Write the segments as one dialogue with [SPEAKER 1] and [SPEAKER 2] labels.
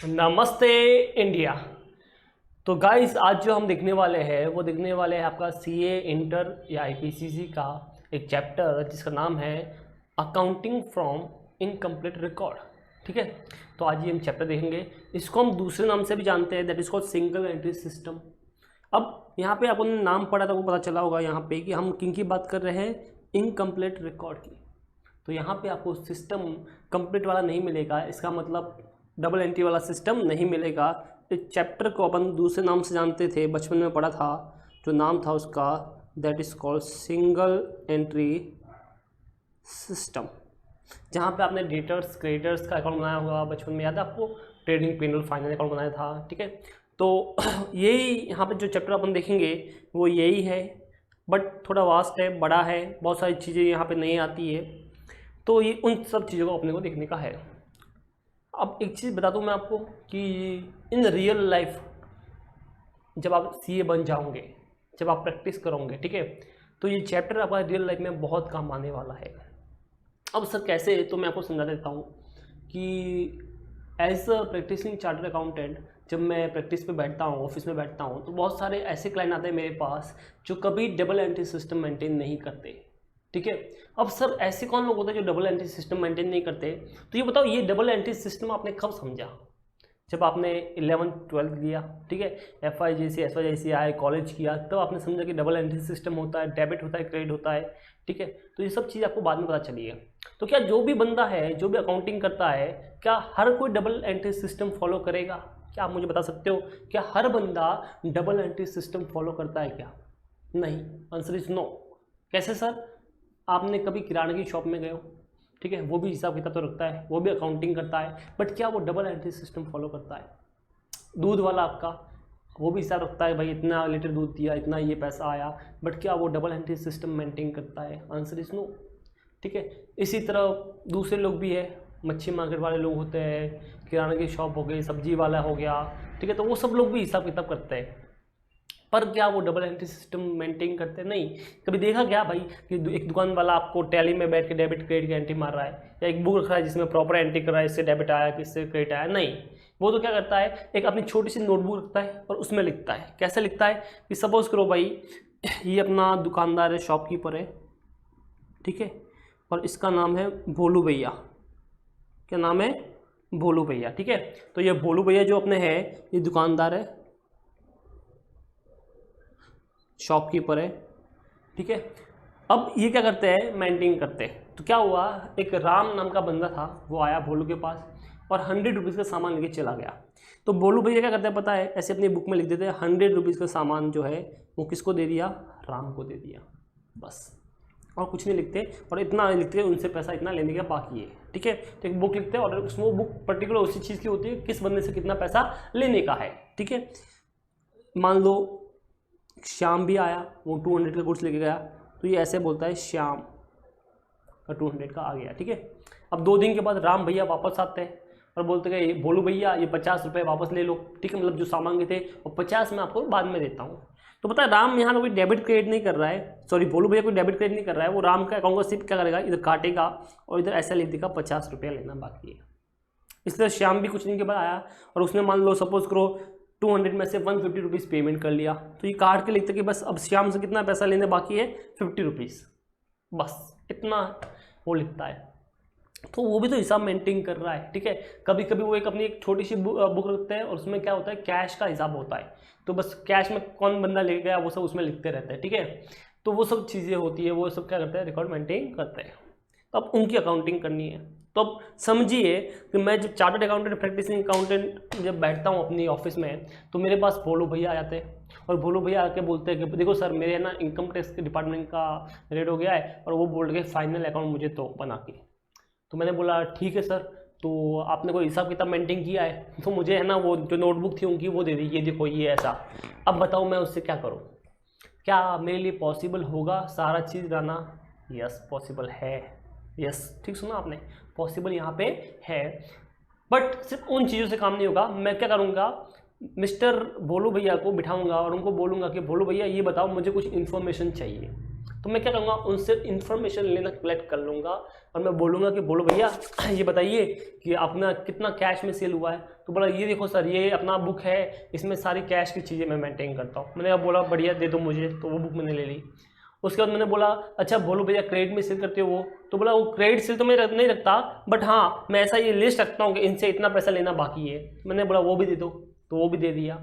[SPEAKER 1] नमस्ते इंडिया। तो गाइस आज जो हम देखने वाले हैं वो देखने वाले हैं आपका सीए इंटर या आईपीसीसी का एक चैप्टर जिसका नाम है अकाउंटिंग फ्रॉम इनकम्प्लीट रिकॉर्ड। ठीक है, तो आज ये हम चैप्टर देखेंगे। इसको हम दूसरे नाम से भी जानते हैं, that is called single entry system. अब यहाँ पे आपने नाम पढ़ा था वो पता चला होगा यहाँ पे कि हम किन की बात कर रहे हैं, इनकम्प्लीट रिकॉर्ड की। तो यहाँ पे आपको सिस्टम कंप्लीट वाला नहीं मिलेगा, इसका मतलब डबल एंट्री वाला सिस्टम नहीं मिलेगा। इस चैप्टर को अपन दूसरे नाम से जानते थे, बचपन में पढ़ा था, जो नाम था उसका that is called single entry system. जहाँ पे आपने डेटर्स क्रेडिटर्स का अकाउंट बनाया होगा, बचपन में याद है आपको, ट्रेडिंग पेनल फाइनल अकाउंट बनाया था। ठीक है, तो यही यहाँ पे जो चैप्टर अपन देखेंगे वो यही है, बट थोड़ा वास्ट है, बड़ा है, बहुत सारी चीज़ें यहाँ पे नहीं आती है, तो ये उन सब चीज़ों को अपने को देखने का है। अब एक चीज़ बता दूं मैं आपको कि इन रियल लाइफ जब आप सीए बन जाओगे, जब आप प्रैक्टिस करोगे, ठीक है, तो ये चैप्टर आपका रियल लाइफ में बहुत काम आने वाला है। अब सर कैसे, तो मैं आपको समझा देता हूँ कि as a practising chartered accountant जब मैं प्रैक्टिस पे बैठता हूँ, ऑफिस में बैठता हूँ, तो बहुत सारे ऐसे क्लाइंट आते हैं मेरे पास जो कभी डबल एंट्री सिस्टम मेंटेन नहीं करते। ठीक है, अब सर ऐसे कौन लोग होते हैं जो डबल एंट्री सिस्टम मेंटेन नहीं करते? तो ये बताओ, ये डबल एंट्री सिस्टम आपने कब समझा? जब आपने 11th-12th लिया, ठीक है, FIJC SYJCI कॉलेज किया, तब आपने समझा कि डबल एंट्री सिस्टम होता है, डेबिट होता है, क्रेडिट होता है। ठीक है, तो ये सब चीज़ आपको बाद में पता चली है। तो क्या जो भी बंदा है, जो भी अकाउंटिंग करता है, क्या हर कोई डबल एंट्री सिस्टम फॉलो करेगा? क्या आप मुझे बता सकते हो, क्या हर बंदा डबल एंट्री सिस्टम फॉलो करता है क्या? नहीं, आंसर इज नो। कैसे सर? आपने कभी किराने की शॉप में गए हो, ठीक है, वो भी हिसाब किताब तो रखता है, वो भी अकाउंटिंग करता है, बट क्या वो डबल एंट्री सिस्टम फॉलो करता है? दूध वाला आपका, वो भी हिसाब रखता है, भाई इतना लीटर दूध दिया, इतना ये पैसा आया, बट क्या वो डबल एंट्री सिस्टम मेंटेन करता है? Answer is no. ठीक है, इसी तरह दूसरे लोग भी है, मच्छी मार्केट वाले लोग होते हैं, किराने की शॉप हो गई, सब्जी वाला हो गया, ठीक है, तो वो सब लोग भी हिसाब किताब करते हैं, पर क्या वो डबल एंट्री सिस्टम मेंटेन करते? नहीं। कभी देखा क्या भाई कि एक दुकान वाला आपको टैली में बैठ के डेबिट क्रेडिट की एंट्री मार रहा है, या एक बुक रख रहा है जिसमें प्रॉपर एंट्री कर रहा है, इससे डेबिट आया, किससे क्रेडिट आया? नहीं, वो तो क्या करता है, एक अपनी छोटी सी नोटबुक रखता है और उसमें लिखता है। कैसे लिखता है कि सपोज करो भाई ये अपना दुकानदार है, शॉपकीपर है, ठीक है, और इसका नाम है भोलू भैया। क्या नाम है? भोलू भैया। ठीक है, तो ये भोलू भैया जो अपने है, ये दुकानदार है, शॉपकीपर है, ठीक है। अब ये क्या करते हैं, मेंटेन करते हैं। तो क्या हुआ, एक राम नाम का बंदा था, वो आया भोलू के पास और 100 रुपीज़ का सामान लेके चला गया। तो भोलू भैया क्या करते हैं पता है, ऐसे अपनी बुक में लिख देते हैं 100 रुपीज़ का सामान जो है वो किसको दे दिया, राम को दे दिया, बस, और कुछ नहीं लिखते। और इतना लिखते हैं उनसे पैसा इतना लेने का बाकी है, ठीक है। तो एक बुक लिखते हैं और उसमें वो बुक पर्टिकुलर उसी चीज़ की होती है, किस बंदे से कितना पैसा लेने का है, ठीक है। मान लो श्याम भी आया, वो 200 का गुड्स लेके गया, तो ये ऐसे बोलता है श्याम का 200 का आ गया, ठीक है। अब 2 दिन के बाद राम भैया वापस आते हैं और बोलते हैं भोलू भैया ये 50 रुपये वापस ले लो, ठीक है, मतलब जो सामान के थे, और 50 मैं आपको बाद में देता हूँ। तो पता है राम यहाँ कोई डेबिट क्रेडिट नहीं कर रहा है, सॉरी भोलू भैया कोई डेबिट क्रेडिट नहीं कर रहा है, वो राम का अकाउंट का सिर्फ क्या करेगा, इधर काटेगा और इधर ऐसा लिख देगा 50 रुपया लेना बाकी है। इसलिए श्याम भी कुछ दिन के बाद आया और उसने मान लो सपोज करो 200 में से 150 रुपीज़ पेमेंट कर लिया, तो ये काट के लिखते कि बस अब श्याम से कितना पैसा लेने बाकी है, 50 रुपीज़, बस इतना वो लिखता है। तो वो भी तो हिसाब मेंटेन कर रहा है, ठीक है। कभी कभी वो एक अपनी एक छोटी सी बुक रखते हैं और उसमें क्या होता है, कैश का हिसाब होता है, तो बस कैश में कौन बंदा ले गया वो सब उसमें लिखते रहते हैं, ठीक है। तो वो सब चीज़ें होती है, वो सब क्या करते हैं, रिकॉर्ड मेंटेन करते हैं। तो अब उनकी अकाउंटिंग करनी है। तो अब समझिए कि मैं जब चार्टर्ड अकाउंटेंट प्रैक्टिसिंग अकाउंटेंट जब बैठता हूँ अपनी ऑफिस में, तो मेरे पास भोलू भैया आ जाते हैं और भोलू भैया आके बोलते हैं कि देखो सर मेरे ना इनकम टैक्स के डिपार्टमेंट का रेट हो गया है और वो बोल रहे फाइनल अकाउंट मुझे तो बना के। तो मैंने बोला ठीक है सर, तो आपने कोई हिसाब किताब मेंटेन किया है? तो मुझे है ना वो जो नोटबुक थी उनकी वो दे दी, ये देखो ये ऐसा। अब बताओ मैं उससे क्या करूँ? क्या मेरे लिए पॉसिबल होगा सारा चीज़ लाना? यस पॉसिबल है, यस ठीक सुना आपने, पॉसिबल यहाँ पे है, बट सिर्फ उन चीज़ों से काम नहीं होगा। मैं क्या करूँगा, मिस्टर भोलू भैया को बिठाऊंगा और उनको बोलूँगा कि भोलू भैया ये बताओ मुझे कुछ इन्फॉर्मेशन चाहिए। तो मैं क्या करूँगा, उनसे इन्फॉर्मेशन लेना कलेक्ट कर लूँगा और मैं बोलूँगा कि बोलो भैया ये बताइए कि अपना कितना कैश में सेल हुआ है। तो बोला ये देखो सर ये अपना बुक है, इसमें सारी कैश की चीज़ें मैं मेंटेन करता हूँ। मैंने बोला बढ़िया दे दो मुझे, तो वो बुक मैंने ले ली। उसके बाद मैंने बोला अच्छा बोलो भैया क्रेडिट में सेल करते हो वो, तो बोला वो क्रेडिट सेल तो मैं नहीं रखता, बट हाँ मैं ऐसा ये लिस्ट रखता हूँ कि इनसे इतना पैसा लेना बाकी है। मैंने बोला वो भी दे दो, तो वो भी दे दिया।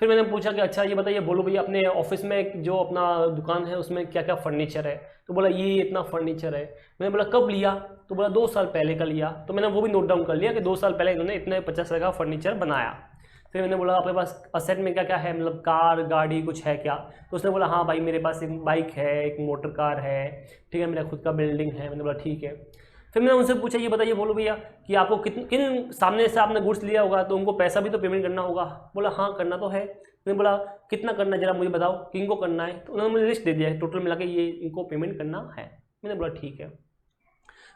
[SPEAKER 1] फिर मैंने पूछा कि अच्छा ये बताइए बोलो भैया अपने ऑफिस में जो अपना दुकान है उसमें क्या क्या फर्नीचर है, तो बोला ये इतना फर्नीचर है। मैंने बोला कब लिया, तो बोला 2 साल पहले का लिया। तो मैंने वो भी नोट डाउन कर लिया कि 2 साल पहले इन्होंने इतने 50 का फर्नीचर बनाया। फिर मैंने बोला आपके पास असेट में क्या क्या है, मतलब कार गाड़ी कुछ है क्या, तो उसने बोला हाँ भाई मेरे पास एक बाइक है, एक मोटर कार है, ठीक है, मेरा खुद का बिल्डिंग है। मैंने बोला ठीक है। फिर मैंने उनसे पूछा ये बताइए बोलो भैया कि आपको किन सामने से आपने गुड्स लिया होगा तो उनको पैसा भी तो पेमेंट करना होगा। बोला हाँ करना तो है। मैंने बोला कितना करना है जरा मुझे बताओ कि इनको करना है, तो उन्होंने मुझे लिस्ट दे दिया है टोटल मिला के ये इनको पेमेंट करना है। मैंने बोला ठीक है।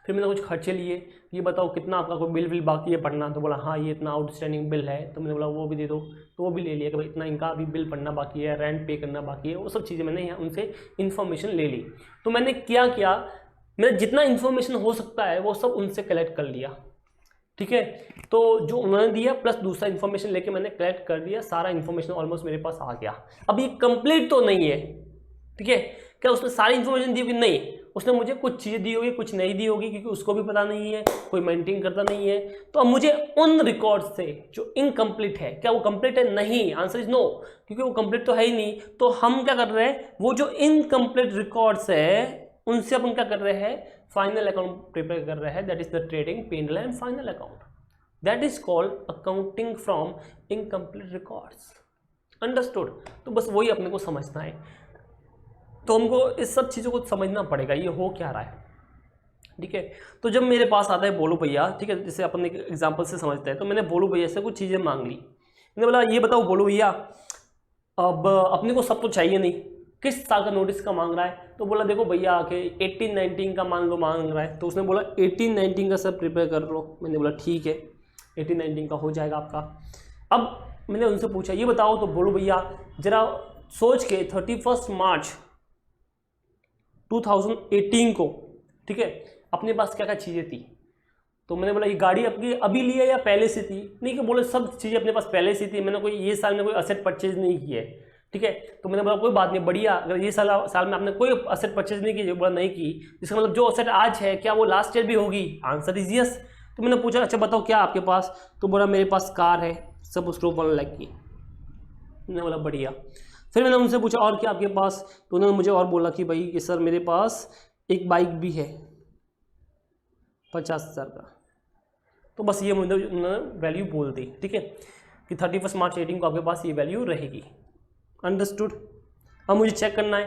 [SPEAKER 1] फिर मैंने कुछ खर्चे लिए, ये बताओ कितना आपका कोई बिल बाकी है पढ़ना, तो बोला हाँ ये इतना आउटस्टैंडिंग बिल है। तो मैंने बोला वो भी दे दो, तो वो भी ले लिया कि भाई इतना इनका अभी बिल पढ़ना बाकी है, रेंट पे करना बाकी है, वो सब चीज़ें मैंने यहाँ उनसे इन्फॉर्मेशन ले ली। तो मैंने क्या किया, मैंने जितना इन्फॉर्मेशन हो सकता है वो सब उनसे कलेक्ट कर लिया, ठीक है। तो जो उन्होंने दिया प्लस दूसरा इन्फॉर्मेशन लेके मैंने कलेक्ट कर दिया, सारा इन्फॉर्मेशन ऑलमोस्ट मेरे पास आ गया। अब ये कंप्लीट तो नहीं है, ठीक है, क्या उसने सारी इन्फॉर्मेशन दी होगी, नहीं, उसने मुझे कुछ चीज़ें दी होगी कुछ नहीं दी होगी, क्योंकि उसको भी पता नहीं है, कोई मेंटेन करता नहीं है। तो अब मुझे उन रिकॉर्ड से जो इनकम्प्लीट है, क्या वो कंप्लीट है, नहीं, आंसर इज नो, क्योंकि वो कंप्लीट तो है ही नहीं। तो हम क्या कर रहे हैं, वो जो इनकम्प्लीट रिकॉर्ड्स है उनसे अपन क्या कर रहे हैं, फाइनल अकाउंट प्रिपेयर कर रहे हैं, that is the trading P&L and final account, that is called accounting from incomplete records. Understood. तो बस वही अपने को समझना है, तो हमको इस सब चीज़ों को समझना पड़ेगा ये हो क्या रहा है, ठीक है। तो जब मेरे पास आता है बोलो भैया, ठीक है, जैसे अपन एक एग्जाम्पल से समझते हैं, तो मैंने बोलो भैया से कुछ चीज़ें मांग ली। मैंने बोला ये बताओ बोलो भैया अब अपने को सब तो चाहिए नहीं, किस साल का नोटिस का मांग रहा है, तो बोला देखो भैया आके 18-19 का मान लो मांग रहा है। तो उसने बोला 18-19 का सब प्रिपेयर कर लो। मैंने बोला ठीक है 18-19 का हो जाएगा आपका। अब मैंने उनसे पूछा ये बताओ तो बोलो भैया जरा सोच के 31 मार्च 2018 को, ठीक है, अपने पास क्या क्या चीज़ें थी। तो मैंने बोला ये गाड़ी आपकी अभी ली है या पहले से थी, नहीं कि बोले सब चीज़ें अपने पास पहले से थी, मैंने कोई ये साल में कोई असेट परचेज नहीं की है, ठीक है। तो मैंने बोला कोई बात नहीं बढ़िया, अगर ये साल में आपने कोई असेट परचेज नहीं की, बोला नहीं की, इसका मतलब जो असेट आज है क्या वो लास्ट ईयर भी होगी, आंसर इज यस। तो मैंने पूछा अच्छा बताओ क्या आपके पास, तो बोला मेरे पास कार है, सब उसको 1 लाख की। मैंने बोला बढ़िया। फिर मैंने उनसे पूछा और क्या आपके पास, तो उन्होंने मुझे और बोला कि भाई कि सर मेरे पास एक बाइक भी है 50,000 का। तो बस ये मुझे उन्होंने वैल्यू बोल दी, ठीक है, कि 31 मार्च 18 को आपके पास ये वैल्यू रहेगी। अंडरस्टूड। अब मुझे चेक करना है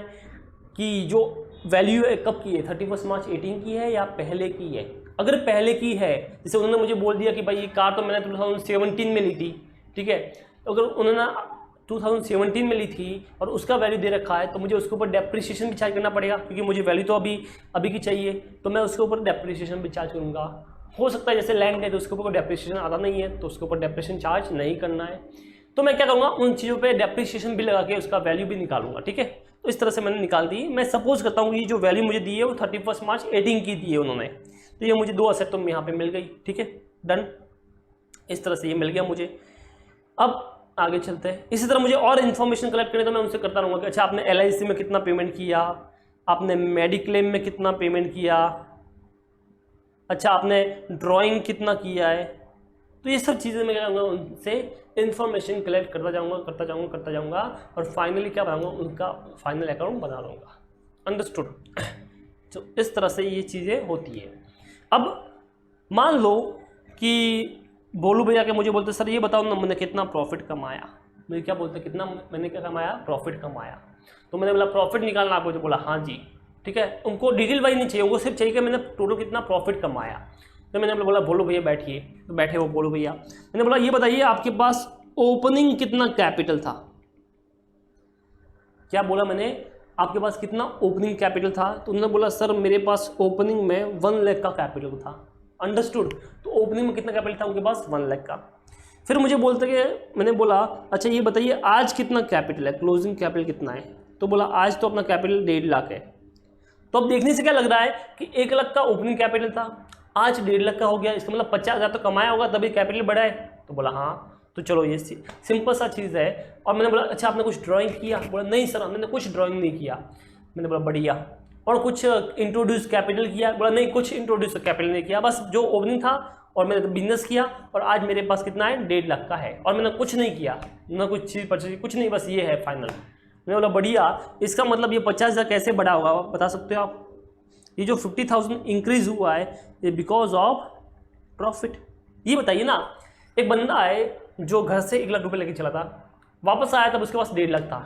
[SPEAKER 1] कि जो वैल्यू है कब की है, 31 मार्च 18 की है या पहले की है। अगर पहले की है, जैसे उन्होंने मुझे बोल दिया कि भाई ये कार तो मैंने 2017 में ली थी, ठीक है, तो अगर उन्होंने 2017 में ली थी और उसका वैल्यू दे रखा है तो मुझे उसके ऊपर डेप्रिसिएशन भी चार्ज करना पड़ेगा, क्योंकि मुझे वैल्यू तो अभी की चाहिए, तो मैं उसके ऊपर डेप्रिसिएशन भी चार्ज करूँगा। हो सकता है जैसे लैंड है तो उसके ऊपर डेप्रिसिएशन आता नहीं है, तो उसके ऊपर डेप्रिसिएशन चार्ज नहीं करना है। तो मैं क्या करूँगा, उन चीज़ों पे डेप्रिसिएशन भी लगा के उसका वैल्यू भी निकालूंगा, ठीक है। तो इस तरह से मैंने निकाल दी। मैं सपोज करता हूँ कि जो वैल्यू मुझे दी है वो 31 मार्च 18 की दी है उन्होंने, तो ये मुझे 2 असेट तो यहाँ पे मिल गई, ठीक है, डन। इस तरह से ये मिल गया मुझे। अब आगे चलते हैं। इसी तरह मुझे और इन्फॉर्मेशन कलेक्ट करनी तो मैं उनसे करता रहूँगा कि अच्छा आपने LIC में कितना पेमेंट किया, आपने मेडिक्लेम में कितना पेमेंट किया, अच्छा आपने ड्राइंग कितना किया है। तो ये सब चीज़ें मैं क्या करूँगा, उनसे इन्फॉर्मेशन कलेक्ट करता जाऊँगा और फाइनली क्या बनाऊँगा, उनका फाइनल अकाउंट बना लूँगा। अंडरस्टूड। तो इस तरह से ये चीज़ें होती है। अब मान लो कि बोलू भैया के मुझे बोलते सर ये बताओ ना मैंने कितना प्रॉफिट कमाया। मुझे क्या बोलते कितना मैंने क्या कमाया, प्रॉफिट कमाया। तो मैंने बोला प्रॉफिट निकालना आपको, जो बोला हाँ जी, ठीक है। उनको डिटेल वाइज नहीं चाहिए, उनको सिर्फ चाहिए कि मैंने टोटल कितना प्रॉफिट कमाया। तो मैंने बोला बोलो भैया बैठिए, तो बैठे वो बोलो भैया। मैंने बोला ये बताइए आपके पास ओपनिंग कितना कैपिटल था। क्या बोला मैंने, आपके पास कितना ओपनिंग कैपिटल था। तो उन्होंने बोला सर मेरे पास ओपनिंग में 1 लाख का कैपिटल था। अंडरस्टूड। तो ओपनिंग में कितना कैपिटल था उनके पास, 1 लाख का। फिर मुझे बोलते कि मैंने बोला अच्छा ये बताइए आज कितना कैपिटल है, क्लोजिंग कैपिटल कितना है। तो बोला आज तो अपना कैपिटल 1.5 लाख है। तो अब देखने से क्या लग रहा है कि 1 लाख का ओपनिंग कैपिटल था, आज 1.5 लाख का हो गया, इसका मतलब 50,000 तो कमाया होगा तभी कैपिटल बढ़ा है। तो बोला हाँ, तो चलो ये सिंपल सा चीज़ है। और मैंने बोला अच्छा आपने कुछ ड्राइंग किया? बोला नहीं सर मैंने कुछ ड्राइंग नहीं किया। मैंने बोला बढ़िया। और कुछ इंट्रोड्यूस कैपिटल किया? बोला नहीं कुछ इंट्रोड्यूस कैपिटल नहीं किया, बस जो ओपनिंग था और मैंने बिजनेस किया और आज मेरे पास कितना है 1.5 लाख का है और मैंने कुछ नहीं किया, ना कुछ चीज़ परचेज, कुछ नहीं, बस ये है फाइनल। मैंने बोला बढ़िया। इसका मतलब ये 50,000 कैसे बढ़ा होगा बता सकते हो आप? ये जो 50,000 इंक्रीज हुआ है ये बिकॉज ऑफ प्रॉफिट। ये बताइए ना, एक बंदा है जो घर से 1 लाख रुपए लेके चला था, वापस आया तब उसके पास 1.5 लाख था,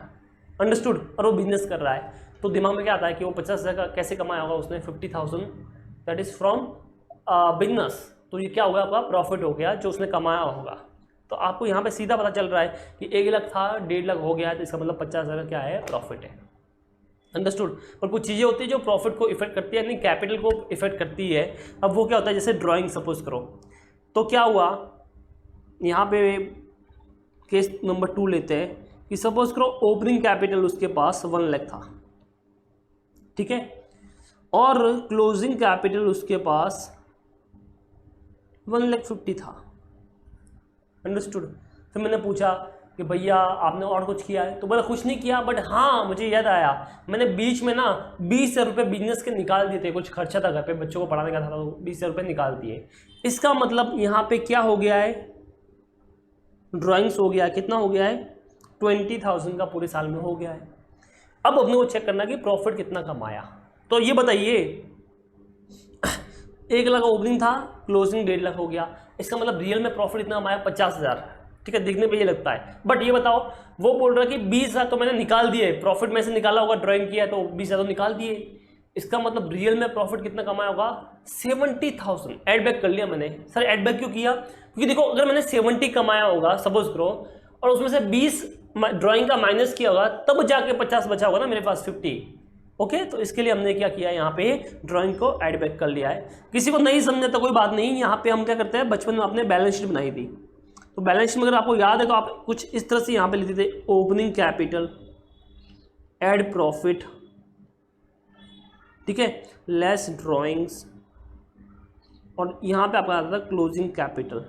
[SPEAKER 1] अंडरस्टूड, और वो बिजनेस कर रहा है, तो दिमाग में क्या आता है कि वो 50,000 का कैसे कमाया होगा उसने? 50,000 दैट इज फ्रॉम बिजनेस। तो ये क्या होगा आपका? प्रॉफिट हो गया जो उसने कमाया होगा। तो आपको यहाँ पे सीधा पता चल रहा है कि 1 लाख था 1.5 लाख हो गया है, तो इसका मतलब 50,000 का क्या है? प्रॉफिट है, अंडरस्टूड। पर कुछ चीज़ें होती है जो प्रॉफिट को इफेक्ट करती है, यानी कैपिटल को इफेक्ट करती है। अब वो क्या होता है, जैसे ड्राइंग सपोज करो, तो क्या हुआ यहाँ पे केस नंबर 2 लेते हैं कि सपोज करो ओपनिंग कैपिटल उसके पास 1 लाख था, ठीक है, और क्लोजिंग कैपिटल उसके पास 1,50,000 था, अंडरस्टूड। फिर मैंने पूछा कि भैया आपने और कुछ किया है? तो बोला कुछ नहीं किया, बट हाँ मुझे याद आया मैंने बीच में ना 20,000 रुपये बिजनेस के निकाल दिए थे, कुछ खर्चा था घर पे बच्चों को पढ़ाने का था, तो 20,000 रुपये निकाल दिए। इसका मतलब यहाँ पे क्या हो गया है? ड्राइंग्स हो गया, कितना हो गया है? 20,000 का पूरे साल में हो गया है। अब अपने को चेक करना कि प्रॉफिट कितना कमाया। तो ये बताइए 1 लाख ओपनिंग था, क्लोजिंग 1.5 लाख हो गया, इसका मतलब रियल में प्रॉफिट इतना कमाया 50,000, ठीक है, दिखने पे ये लगता है। बट ये बताओ वो बोल रहा है कि 20,000 तो मैंने निकाल दिए, प्रॉफिट में से निकाला होगा, ड्राइंग किया तो 20,000 तो निकाल दिए, इसका मतलब रियल में प्रॉफिट कितना कमाया होगा? 70,000। एड बैक कर लिया मैंने। सर एड बैक क्यों किया? क्योंकि देखो अगर मैंने 70 कमाया होगा सपोज करो और उसमें से 20 ड्राइंग का माइनस किया होगा तब जाके 50 बचा होगा ना मेरे पास 50। ओके, तो इसके लिए हमने क्या किया, यहाँ पे ड्राइंग को ऐड बैक कर लिया है। किसी को नहीं समझा तो कोई बात नहीं, यहाँ पे हम क्या करते हैं, बचपन में आपने बैलेंस शीट बनाई थी, तो बैलेंस शीट में अगर आपको याद है तो आप कुछ इस तरह से यहाँ पे लिखते थे ओपनिंग कैपिटल ऐड प्रॉफिट, ठीक है, लेस ड्राइंग्स, और यहाँ पे आपका आता था क्लोजिंग कैपिटल,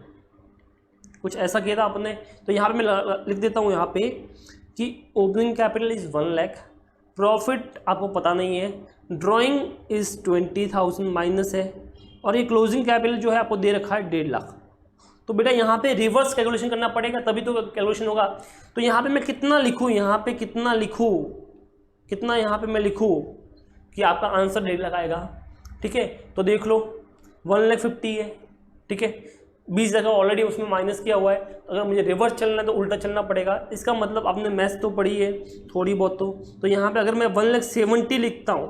[SPEAKER 1] कुछ ऐसा किया था आपने। तो यहाँ पे मैं लिख देता हूँ यहाँ पे कि opening capital is 1 lakh, profit आपको पता नहीं है, ड्राइंग इज़ 20,000 माइनस है, और ये क्लोजिंग कैपिटल जो है आपको दे रखा है 1.5 लाख। तो बेटा यहाँ पे रिवर्स कैलकुलेशन करना पड़ेगा तभी तो कैलकुलेशन होगा। तो यहाँ पे मैं कितना लिखूँ, यहाँ पे कितना लिखूँ, कितना यहाँ पे मैं लिखूँ कि आपका आंसर 1.5 लाख आएगा, ठीक है। तो देख लो 1,50,000 है, ठीक है, 20,000 ऑलरेडी उसमें माइनस किया हुआ है, अगर मुझे रिवर्स चलना है तो उल्टा चलना पड़ेगा। इसका मतलब आपने मैथ्स तो पढ़ी है थोड़ी बहुत, तो यहाँ पे अगर मैं 1,70,000 लिखता हूँ,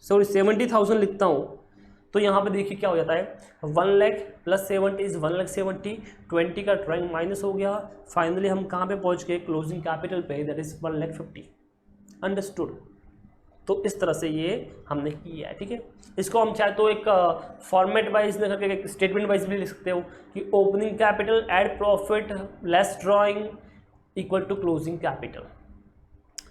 [SPEAKER 1] सॉरी 70,000 लिखता हूँ, तो यहाँ पे देखिए क्या हो जाता है, 1 लाख प्लस 70 इज 1,70,000, 20 का ड्राइंग माइनस हो गया, फाइनली हम कहाँ पे पहुँच गए, क्लोजिंग कैपिटल पे, दैट इज 1,50,000, अंडरस्टूड। तो इस तरह से ये हमने किया है, ठीक है। इसको हम चाहे तो एक फॉर्मेट वाइज करके एक स्टेटमेंट वाइज भी लिख सकते हो कि opening capital add profit less drawing equal to closing capital,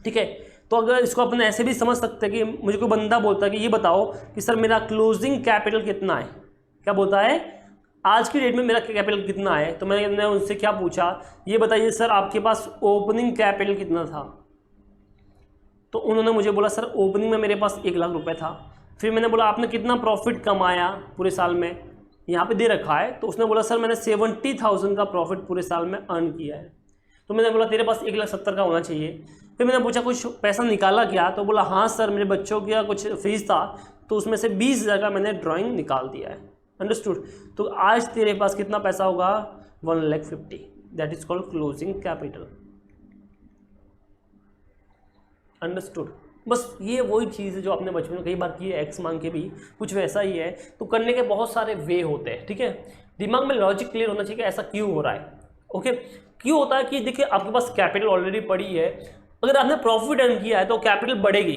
[SPEAKER 1] ठीक है। तो अगर इसको अपन ऐसे भी समझ सकते हैं कि मुझे कोई बंदा बोलता है कि ये बताओ कि सर मेरा क्लोजिंग कैपिटल कितना है, क्या बोलता है, आज की डेट में मेरा कैपिटल कितना है, तो मैंने उनसे क्या पूछा, ये बताइए सर आपके पास ओपनिंग कैपिटल कितना था, तो उन्होंने मुझे बोला सर ओपनिंग में मेरे पास 1 लाख रुपए था। फिर मैंने बोला आपने कितना प्रॉफिट कमाया पूरे साल में, यहाँ पे दे रखा है, तो उसने बोला सर मैंने 70,000 का प्रॉफिट पूरे साल में अर्न किया है। तो मैंने बोला तेरे पास 1,70,000 का होना चाहिए। फिर मैंने पूछा कुछ पैसा निकाला क्या, तो बोला हाँ सर मेरे बच्चों का कुछ फीस था, तो उसमें से 20,000 का मैंने ड्राइंग निकाल दिया है, अंडरस्टूड। तो आज तेरे पास कितना पैसा होगा, 1,50,000, that is called closing capital, understood. बस ये वही चीज़ है जो आपने बचपन में कई बार की है, एक्स मांग के भी कुछ वैसा ही है। तो करने के बहुत सारे वे होते हैं, ठीक है, दिमाग में लॉजिक क्लियर होना चाहिए कि ऐसा क्यों हो रहा है। ओके, क्यों होता है कि देखिए आपके पास कैपिटल ऑलरेडी पड़ी है, अगर आपने प्रॉफिट अर्न किया है तो कैपिटल बढ़ेगी,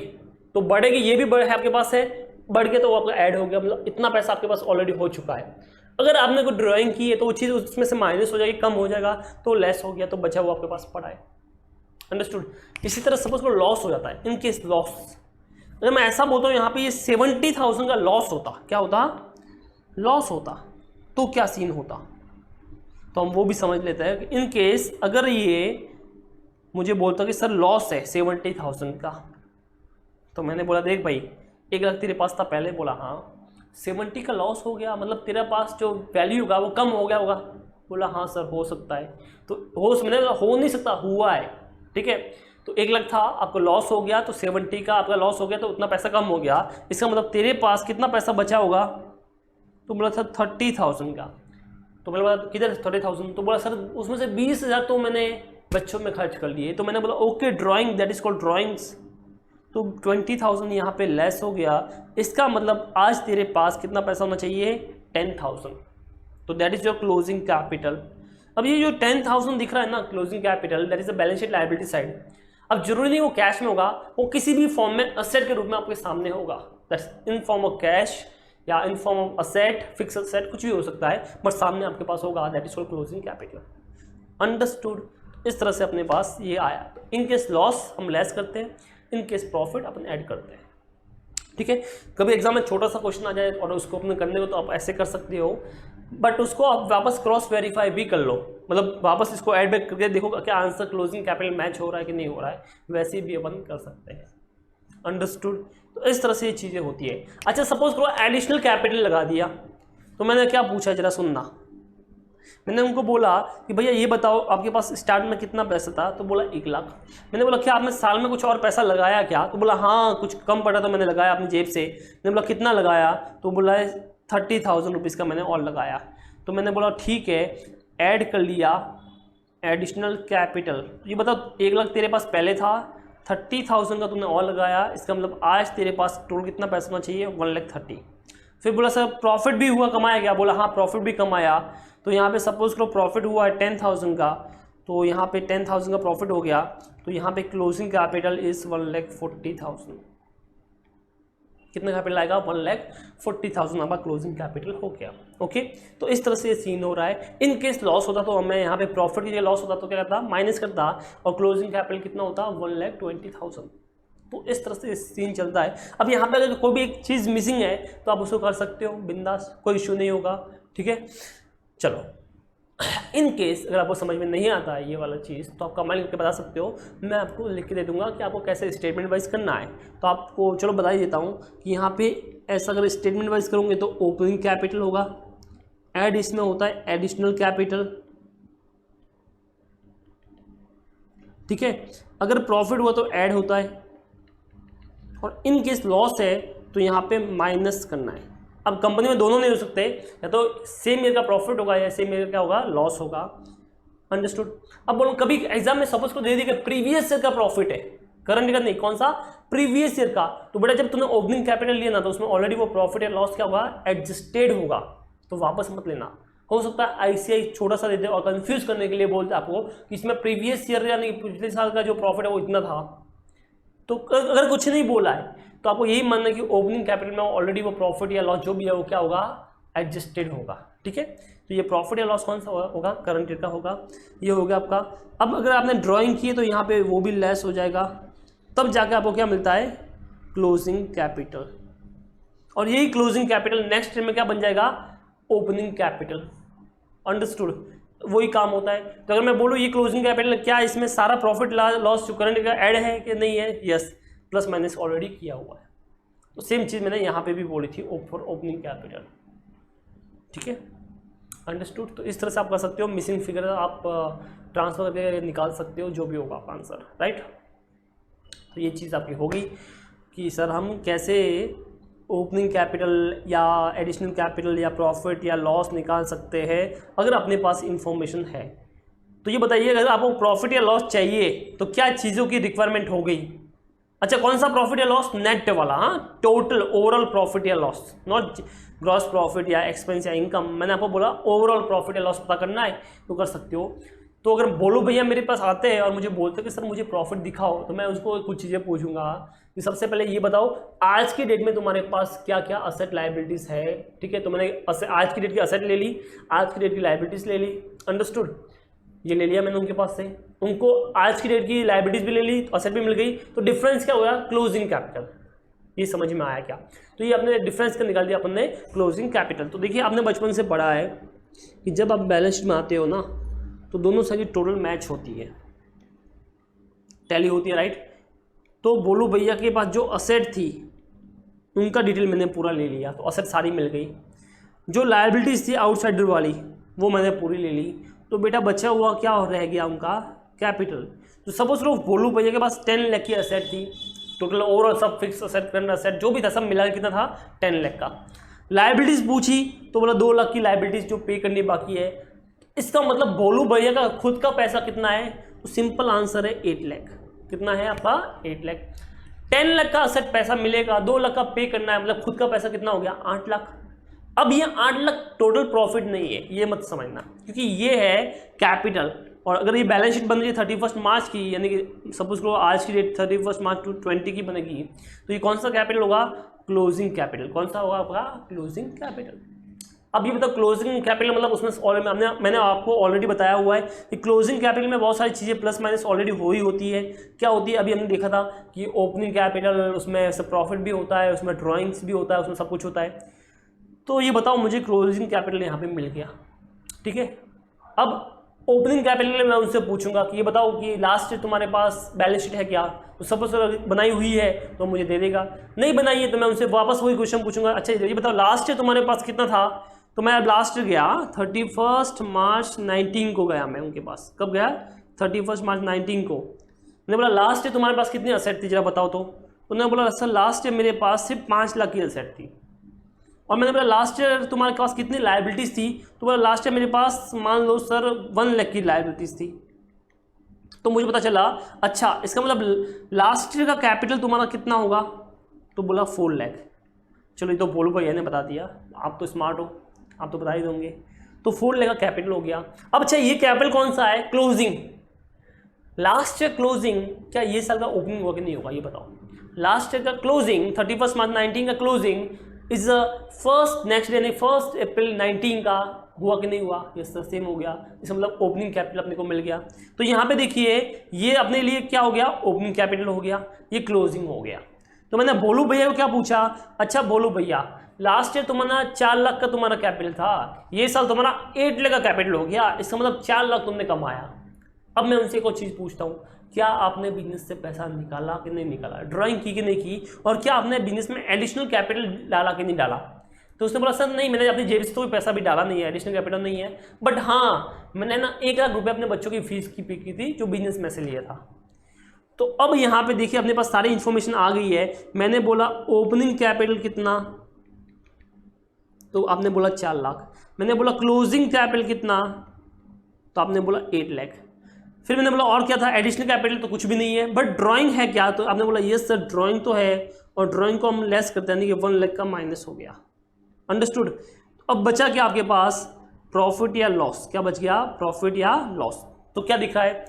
[SPEAKER 1] तो बढ़ेगी, ये भी बढ़े आपके पास है, बढ़ के तो वो आपका ऐड हो गया, मतलब इतना पैसा आपके पास ऑलरेडी हो चुका है। अगर आपने कोई ड्राइंग की है तो वो चीज़ उसमें से माइनस हो जाएगी, कम हो जाएगा, तो लेस हो गया, तो बचा वो आपके पास पड़ा है, अंडरस्टूड। इसी तरह सपोज को लॉस हो जाता है, इन केस लॉस, अगर मैं ऐसा बोलता हूँ यहाँ पे ये 70,000 का लॉस होता, क्या होता, लॉस होता, तो क्या सीन होता, तो हम वो भी समझ लेते हैं कि इन केस अगर ये मुझे बोलता कि सर लॉस है 70,000 का, तो मैंने बोला देख भाई 1 लाख तेरे पास था पहले, बोला हाँ, 70 का लॉस हो गया मतलब तेरे पास जो वैल्यू होगा वो कम हो गया होगा, बोला हाँ सर हो सकता है, तो मैंने हो नहीं सकता, हुआ है, ठीक है। तो 1 लाख था, आपको लॉस हो गया, तो 70 का आपका लॉस हो गया, तो उतना पैसा कम हो गया, इसका मतलब तेरे पास कितना पैसा बचा होगा, तो बोला था 30,000 का, तो मैंने बोला किधर 30,000, तो बोला सर उसमें से 20,000 तो मैंने बच्चों में खर्च कर लिए, तो मैंने बोला okay drawing, that is called drawings, तो 20,000 यहाँ पे लेस हो गया, इसका मतलब आज तेरे पास कितना पैसा होना चाहिए, 10,000, तो that is your closing capital. अब ये जो 10,000 दिख रहा है ना closing capital, that is the balance sheet liability side. अब जरूरी नहीं वो कैश में होगा, वो किसी भी फॉर्म में असेट के रूप में आपके सामने होगा, that's in form of cash या in form of asset, fix asset, कुछ भी हो सकता है, बट सामने आपके पास होगा, that is called closing capital. Understood. इस तरह से अपने पास ये आया, इन केस लॉस हम लेस करते हैं, in case profit upon add करते हैं, ठीक है। कभी एग्जाम में छोटा सा क्वेश्चन आ जाए और उसको अपने करने को तो आप ऐसे कर सकते हो, बट उसको आप वापस क्रॉस वेरीफाई भी कर लो, मतलब वापस इसको ऐड बैक करके देखो क्या आंसर क्लोजिंग कैपिटल मैच हो रहा है कि नहीं हो रहा है, वैसे भी अपन कर सकते हैं। अंडरस्टूड। तो इस तरह से ये चीज़ें होती है। अच्छा सपोज करो एडिशनल कैपिटल लगा दिया, तो मैंने क्या पूछा जरा सुनना, मैंने उनको बोला कि भैया ये बताओ आपके पास स्टार्ट में कितना पैसा था, तो बोला 1 लाख। मैंने बोला क्या आपने साल में कुछ और पैसा लगाया क्या, तो बोला हाँ कुछ कम पड़ा तो मैंने लगाया अपनी जेब से। मैंने बोला कितना लगाया, तो बोला 30,000 रुपीज़ का मैंने और लगाया। तो मैंने बोला ठीक है, ऐड कर लिया एडिशनल कैपिटल। ये बताओ 1 लाख तेरे पास पहले था, 30,000 का तुमने और लगाया, इसका मतलब आज तेरे पास टोटल कितना पैसा होना चाहिए, 1,30,000। फिर बोला सर प्रॉफिट भी हुआ, कमाया गया, बोला हाँ प्रॉफिट भी कमाया। तो यहाँ पे सपोज करो प्रॉफिट हुआ है 10,000 का, तो यहाँ पे 10,000 का प्रॉफिट हो गया, तो यहाँ पे क्लोजिंग कैपिटल इज 1,40,000। कितना कैपिटल आएगा, 1,40,000 आपका क्लोजिंग कैपिटल हो गया। ओके, तो इस तरह से सीन हो रहा है। इन केस लॉस होता तो मैं यहाँ पे प्रॉफिट की जगह लॉस होता तो क्या करता, माइनस करता, और क्लोजिंग कैपिटल कितना होता, 1,20,000। तो इस तरह से सीन चलता है। अब यहाँ पे अगर कोई भी एक चीज़ मिसिंग है तो आप उसको कर सकते हो बिंदास, कोई इशू नहीं होगा, ठीक है। चलो इन केस अगर आपको समझ में नहीं आता है ये वाला चीज़, तो आप कमेंट करके बता सकते हो, मैं आपको लिख के दे दूंगा कि आपको कैसे स्टेटमेंट वाइज करना है। तो आपको चलो बता ही देता हूँ कि यहाँ पे ऐसा अगर स्टेटमेंट वाइज करोगे तो ओपनिंग कैपिटल होगा, ऐड इसमें होता है एडिशनल कैपिटल, ठीक है। अगर प्रॉफिट हुआ तो ऐड होता है, और इन केस लॉस है तो यहाँ पे माइनस करना है। अब कंपनी में दोनों नहीं हो सकते, या तो सेम ईयर का प्रॉफिट होगा या सेम ईयर क्या होगा, लॉस होगा। अंडरस्टूड। अब बोलो कभी एग्जाम में सपोज को दे दी कि प्रीवियस ईयर का प्रॉफिट है, करंट ईयर नहीं, कौन सा, प्रीवियस ईयर का। तो बेटा जब तुमने ओपनिंग कैपिटल लिया ना, तो उसमें ऑलरेडी वो प्रॉफिट या लॉस क्या होगा, एडजस्टेड होगा, तो वापस मत लेना। हो सकता है आईसीआई छोटा सा दे दे और कंफ्यूज करने के लिए बोलते आपको कि इसमें प्रीवियस ईयर यानी पिछले साल का जो प्रॉफिट है वो इतना था। तो अगर कुछ नहीं बोला है तो आपको यही मानना है कि ओपनिंग कैपिटल में ऑलरेडी वो प्रॉफिट या लॉस जो भी है वो क्या होगा, एडजस्टेड होगा, ठीक है। तो ये प्रॉफिट या लॉस कौन सा होगा, करंट ईयर का होगा, ये हो गया आपका। अब अगर आपने ड्राइंग की है तो यहाँ पे वो भी लेस हो जाएगा, तब जाके आपको क्या मिलता है, क्लोजिंग कैपिटल। और यही क्लोजिंग कैपिटल नेक्स्ट ईयर में क्या बन जाएगा, ओपनिंग कैपिटल। अंडरस्टूड, वही काम होता है। तो अगर मैं बोलूँ ये क्लोजिंग कैपिटल, क्या इसमें सारा प्रॉफिट लॉस जो करंट का ऐड है कि नहीं है, यस, प्लस माइनस ऑलरेडी किया हुआ है। तो सेम चीज़ मैंने यहाँ पे भी बोली थी फॉर ओपनिंग कैपिटल, ठीक है। अंडरस्टूड। तो इस तरह से आप कर सकते हो, मिसिंग फिगर आप ट्रांसफर करके निकाल सकते हो, जो भी होगा आपका आंसर, राइट। तो ये चीज़ आपकी होगी कि सर हम कैसे ओपनिंग कैपिटल या एडिशनल कैपिटल या प्रॉफिट या लॉस निकाल सकते हैं अगर अपने पास इंफॉर्मेशन है। तो ये बताइए, अगर आपको प्रॉफिट या लॉस चाहिए तो क्या चीज़ों की रिक्वायरमेंट हो गई। अच्छा, कौन सा प्रॉफिट या लॉस, नेट वाला, हाँ, टोटल ओवरऑल प्रॉफिट या लॉस, नॉट ग्रॉस प्रॉफिट या एक्सपेंस या इनकम। मैंने आपको बोला ओवरऑल प्रॉफिट या लॉस पता करना है तो कर सकते हो। तो अगर बोलो भैया मेरे पास आते हैं और मुझे बोलते कि सर मुझे प्रॉफिट दिखाओ, तो मैं उसको कुछ चीज़ें पूछूंगा कि सबसे पहले ये बताओ आज की डेट में तुम्हारे पास क्या क्या असेट लाइबिलिटीज़ है, ठीक है। तो मैंने आज की डेट की असेट ले ली, आज की डेट की लाइबिलिटीज़ ले ली, अंडरस्टूड, ये ले लिया मैंने उनके पास से, उनको आज की डेट की लाइबिलिटीज़ भी ले ली, असेट भी मिल गई। तो डिफरेंस क्या हुआ, क्लोजिंग कैपिटल। ये समझ में आया क्या? तो ये अपने डिफरेंस का निकाल दिया अपन ने क्लोजिंग कैपिटल। तो देखिए आपने बचपन से पढ़ा है कि जब आप बैलेंस शीट में आते हो ना तो दोनों साइड की टोटल मैच होती है, टैली होती है, राइट। तो बोलू भैया के पास जो असेट थी उनका डिटेल मैंने पूरा ले लिया, तो असेट सारी मिल गई। जो लायबिलिटीज थी आउटसाइडर वाली वो मैंने पूरी ले ली, तो बेटा बचा हुआ क्या रह गया उनका कैपिटल। तो सपोज लो बोलू भैया के पास 10 लाख की असेट थी टोटल, ओवरऑल सब फिक्स असेट करंट असेट जो भी था सब मिला के कितना था 10 लाख का। लायबिलिटीज पूछी तो बोला 2 लाख की लायबिलिटीज जो पे करनी बाकी है। इसका मतलब बोलू भैया का खुद का पैसा कितना है, तो सिंपल आंसर है 8 लाख। कितना है आपका 8 लाख। 10 लाख का असेट पैसा मिलेगा, 2 लाख का पे करना है, मतलब खुद का पैसा कितना हो गया 8 लाख। अब ये 8 लाख टोटल प्रॉफिट नहीं है, ये मत समझना, क्योंकि ये है कैपिटल। और अगर ये बैलेंस शीट बन रही है 31 मार्च की, यानी कि सपोज करो आज की डेट 31 मार्च 2020 की बनेगी, तो ये कौन सा कैपिटल होगा, क्लोजिंग कैपिटल। कौन सा होगा आपका क्लोजिंग कैपिटल। अब ये बताओ क्लोजिंग कैपिटल मतलब उसमें मैंने आपको ऑलरेडी बताया हुआ है कि क्लोजिंग कैपिटल में बहुत सारी चीज़ें प्लस माइनस ऑलरेडी हो ही होती है। क्या होती है, अभी हमने देखा था कि ओपनिंग कैपिटल, उसमें सब प्रॉफिट भी होता है, उसमें ड्रॉइंग्स भी होता है, उसमें सब कुछ होता है। तो ये बताओ मुझे क्लोजिंग कैपिटल यहाँ पे मिल गया, ठीक है। अब ओपनिंग कैपिटल मैं उनसे पूछूंगा कि ये बताओ कि लास्ट तुम्हारे पास बैलेंस शीट है क्या, तो सपोज बनाई हुई है तो मुझे दे देगा, नहीं बनाई है तो मैं उनसे वापस वही क्वेश्चन पूछूंगा, अच्छा ये बताओ लास्ट तुम्हारे पास कितना था। तो मैं लास्ट गया 31 मार्च 19 को गया मैं उनके पास। कब गया 31 मार्च 19 को। मैंने बोला लास्ट तुम्हारे पास कितनी असेट थी जरा बताओ। तो उन्होंने बोला सर लास्ट मेरे पास सिर्फ 5 लाख की असेट थी। और मैंने बोला लास्ट ईयर तुम्हारे पास कितनी लायबिलिटीज़ थी, तो बोला लास्ट ईयर मेरे पास मान लो सर 1 लाख की लायबिलिटीज़ थी। तो मुझे पता चला अच्छा इसका मतलब लास्ट ईयर का कैपिटल तुम्हारा कितना होगा, तो बोला 4 लाख। चलो ये तो बोलो भैया ने बता दिया, आप तो स्मार्ट हो, आप तो बता ही दोगे। तो 4 लाख का कैपिटल हो गया। अब अच्छा ये कैपिटल कौन सा है, क्लोजिंग। लास्ट ईयर क्लोजिंग क्या ये साल का ओपनिंग होगा कि नहीं होगा, ये बताओ। लास्ट ईयर का क्लोजिंग 31 मार्च 19 का closing is first next day यानी 1 अप्रैल 19 का हुआ कि नहीं हुआ, ये सर सेम हो गया। इसका मतलब ओपनिंग कैपिटल अपने को मिल गया। तो यहाँ पे देखिए ये अपने लिए क्या हो गया, ओपनिंग कैपिटल हो गया, ये क्लोजिंग हो गया। तो मैंने बोलू भैया को क्या पूछा, अच्छा बोलू भैया लास्ट ईयर तुम्हारा 4 लाख का तुम्हारा कैपिटल था, ये साल तुम्हारा 8 लाख का कैपिटल हो गया, इसका मतलब 4 लाख तुमने कमाया। अब मैं उनसे एक चीज़ पूछता हूँ, क्या आपने बिजनेस से पैसा निकाला कि नहीं निकाला, ड्राइंग की कि नहीं की, और क्या आपने बिजनेस में एडिशनल कैपिटल डाला कि नहीं डाला। तो उसने बोला सर नहीं, मैंने अपनी जेब से तो कोई पैसा भी डाला नहीं है, एडिशनल कैपिटल नहीं है, बट हाँ मैंने ना 1 लाख रुपये अपने बच्चों की फीस की पे की थी जो बिजनेस में से लिया था। तो अब यहाँ पे देखिए अपने पास सारी इन्फॉर्मेशन आ गई है। मैंने बोला ओपनिंग कैपिटल कितना, तो आपने बोला 4 लाख। मैंने बोला क्लोजिंग कैपिटल कितना, तो आपने बोला 8 लाख। फिर मैंने बोला और क्या था, एडिशनल कैपिटल तो कुछ भी नहीं है, बट ड्राइंग है क्या, तो आपने बोला यस सर ड्राइंग तो है, और ड्राइंग को हम लेस करते हैं, यानी कि 1 लाख का माइनस हो गया। अंडरस्टूड। अब बचा क्या आपके पास, प्रॉफिट या लॉस। क्या बच गया, प्रॉफिट या लॉस। तो क्या दिख रहा है,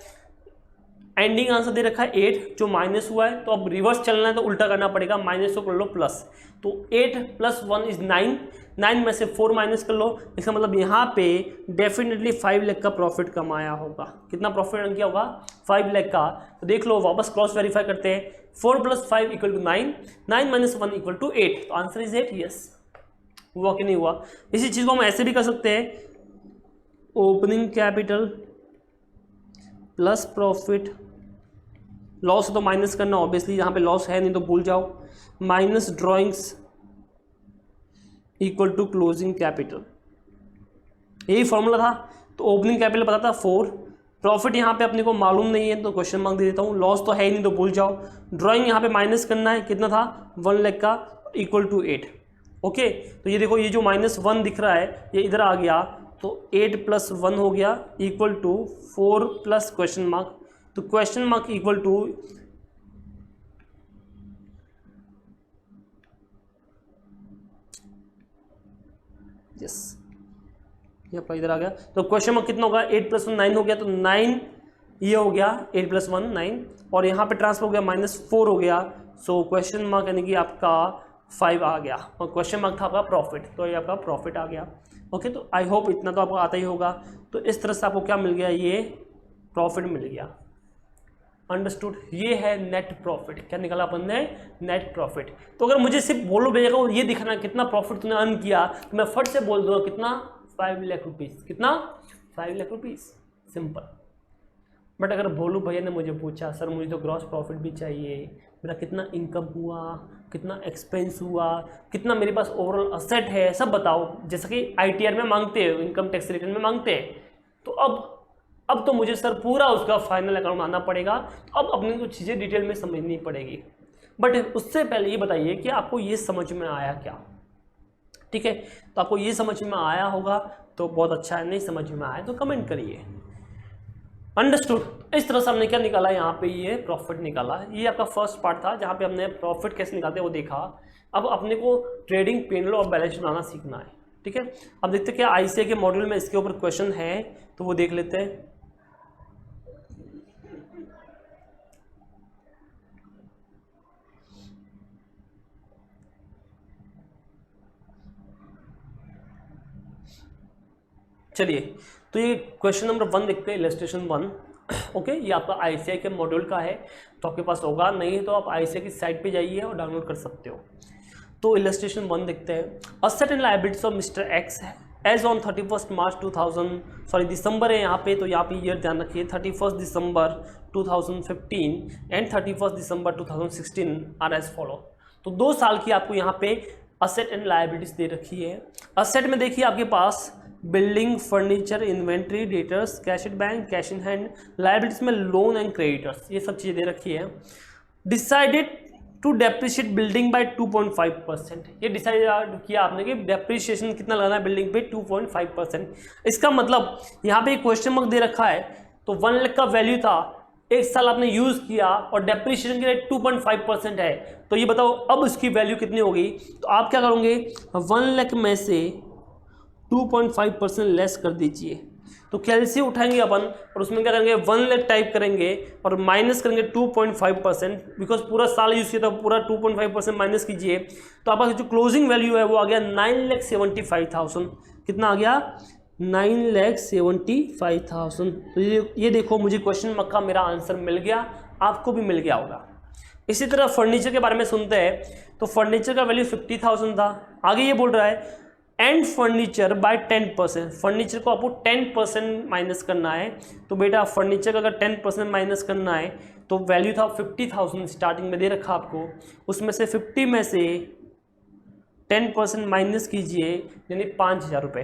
[SPEAKER 1] एंडिंग आंसर दे रखा है 8 जो माइनस हुआ है, तो अब रिवर्स चलना है तो उल्टा करना पड़ेगा, माइनस को कर लो प्लस। तो 8 + 1 इज 9, 9 में से 4 माइनस कर लो। इसका मतलब यहाँ पे डेफिनेटली 5 लाख का प्रॉफिट कमाया होगा। कितना प्रॉफिट अर्न किया होगा, 5 लाख का। तो देख लो वापस क्रॉस वेरीफाई करते हैं, 4 + 5 = 9, 9 - 1 = 8। तो आंसर इज 8, यस हुआ कि नहीं हुआ। इसी चीज़ को हम ऐसे भी कर सकते हैं, opening capital plus profit, loss तो माइनस करना ऑब्वियसली, यहाँ पे लॉस है नहीं तो भूल जाओ, minus drawings equal to closing capital. यही फॉर्मूला था। तो ओपनिंग कैपिटल पता था 4, प्रॉफिट यहाँ पे अपने को मालूम नहीं है तो क्वेश्चन मार्क दे देता हूँ, लॉस तो है ही नहीं तो भूल जाओ, ड्राइंग यहाँ पे माइनस करना है, कितना था 1 लाख का, इक्वल टू 8। ओके तो ये देखो ये जो -1 दिख रहा है ये इधर आ गया, तो 8 + 1 हो गया इक्वल टू 4 + क्वेश्चन मार्क। तो question mark equal to yes, ये आपका इधर आ गया। तो क्वेश्चन मार्क कितना होगा, 8 + 1 9 हो गया, तो 9 ये हो गया, 8 + 1 9, और यहाँ पे ट्रांसफर हो गया -4 हो गया। सो क्वेश्चन मार्क यानी कि आपका 5 आ गया, और क्वेश्चन मार्क था आपका प्रॉफिट, तो ये आपका प्रॉफिट आ गया। ओके तो आई होप इतना तो आपको आता ही होगा। तो इस तरह से आपको क्या मिल गया, ये प्रॉफिट मिल गया। अंडरस्टूड। ये है नेट प्रॉफिट। क्या निकाला अपन ने? Net profit. तो अगर मुझे सिर्फ बोलो भेजेगा और ये दिखाना कितना प्रॉफिट तूने अर्न किया, तो मैं फट से बोल दूंगा कितना, 5 लाख रुपीस। कितना? 5 लाख रुपीस। सिंपल। बट अगर भोलू भैया ने मुझे पूछा सर मुझे तो ग्रॉस प्रॉफिट भी चाहिए, मेरा कितना इनकम हुआ, कितना एक्सपेंस हुआ, कितना मेरे पास ओवरऑल असेट है, सब बताओ, जैसा कि ITR में मांगते हैं, इनकम टैक्स रिटर्न में मांगते हैं, तो अब तो मुझे सर पूरा उसका फाइनल अकाउंट आना पड़ेगा। तो अब अपने को चीज़ें डिटेल में समझनी पड़ेगी। बट उससे पहले ये बताइए कि आपको ये समझ में आया क्या? ठीक है, तो आपको ये समझ में आया होगा तो बहुत अच्छा है, नहीं समझ में आया तो कमेंट करिए। अंडरस्टूड। इस तरह से हमने क्या निकाला, यहाँ पे ये प्रॉफिट निकाला। ये आपका फर्स्ट पार्ट था जहाँ पे हमने प्रॉफिट कैसे निकालते हैं वो देखा। अब अपने को ट्रेडिंग P&L और बैलेंस शीट बनाना सीखना है। ठीक है, अब देखते हैं क्या ICAI के मॉड्यूल में इसके ऊपर क्वेश्चन है, तो वो देख लेते हैं। चलिए, तो ये क्वेश्चन नंबर 1 देखते हैं, इलस्ट्रेशन 1। ओके, ये आपका ICAI के मॉड्यूल का है, तो आपके पास होगा, नहीं है तो आप ICAI की साइट पे जाइए और डाउनलोड कर सकते हो। तो इलस्ट्रेशन 1 देखते हैं। Asset and liabilities of mister X as on 31 March 2000, sorry दिसंबर है यहाँ पे, तो यहाँ पे ईयर ध्यान रखिए, 31 December 2015 and 31 December 2016 are as follow. तो 2 साल की आपको यहाँ पे असेट एंड लायबिलिटीज दे रखी है। असेट में देखिए आपके पास building, furniture, inventory, debtors, cash at bank, cash in hand. Liabilities में लोन एंड क्रेडिटर्स, ये सब चीज़ें दे रखी है। Decided to depreciate building by 2.5%। ये डिसाइड किया आपने कि डेप्रिशिएशन कितना लगाना है बिल्डिंग पे, 2.5%। इसका मतलब यहाँ पे एक क्वेश्चन मार्क दे रखा है, तो 1 लाख का वैल्यू था, 1 साल आपने यूज किया और डेप्रिशिएशन की रेट 2.5% है, तो ये बताओ अब उसकी वैल्यू कितनी होगी। तो आप क्या करोगे, 1 लाख में से 2.5% लेस कर दीजिए। तो कैलसी उठाएंगे अपन और उसमें क्या करेंगे, 1 लाख टाइप करेंगे और माइनस करेंगे 2.5%, बिकॉज पूरा साल यूज किया था, पूरा 2.5% माइनस कीजिए, तो आपका जो क्लोजिंग वैल्यू है वो आ गया 9,75,000। कितना आ गया, 9,75,000। तो ये देखो, मुझे क्वेश्चन मार्क का मेरा आंसर मिल गया, आपको भी मिल गया होगा। इसी तरह फर्नीचर के बारे में सुनते हैं, तो फर्नीचर का वैल्यू 50,000 था। आगे ये बोल रहा है एंड फर्नीचर बाय 10%। फर्नीचर को आपको 10% माइनस करना है, तो बेटा फर्नीचर का अगर 10% माइनस करना है तो वैल्यू था 50,000 स्टार्टिंग में दे रखा आपको, उसमें से 50 में से 10% माइनस कीजिए, यानी 5,000 रुपये।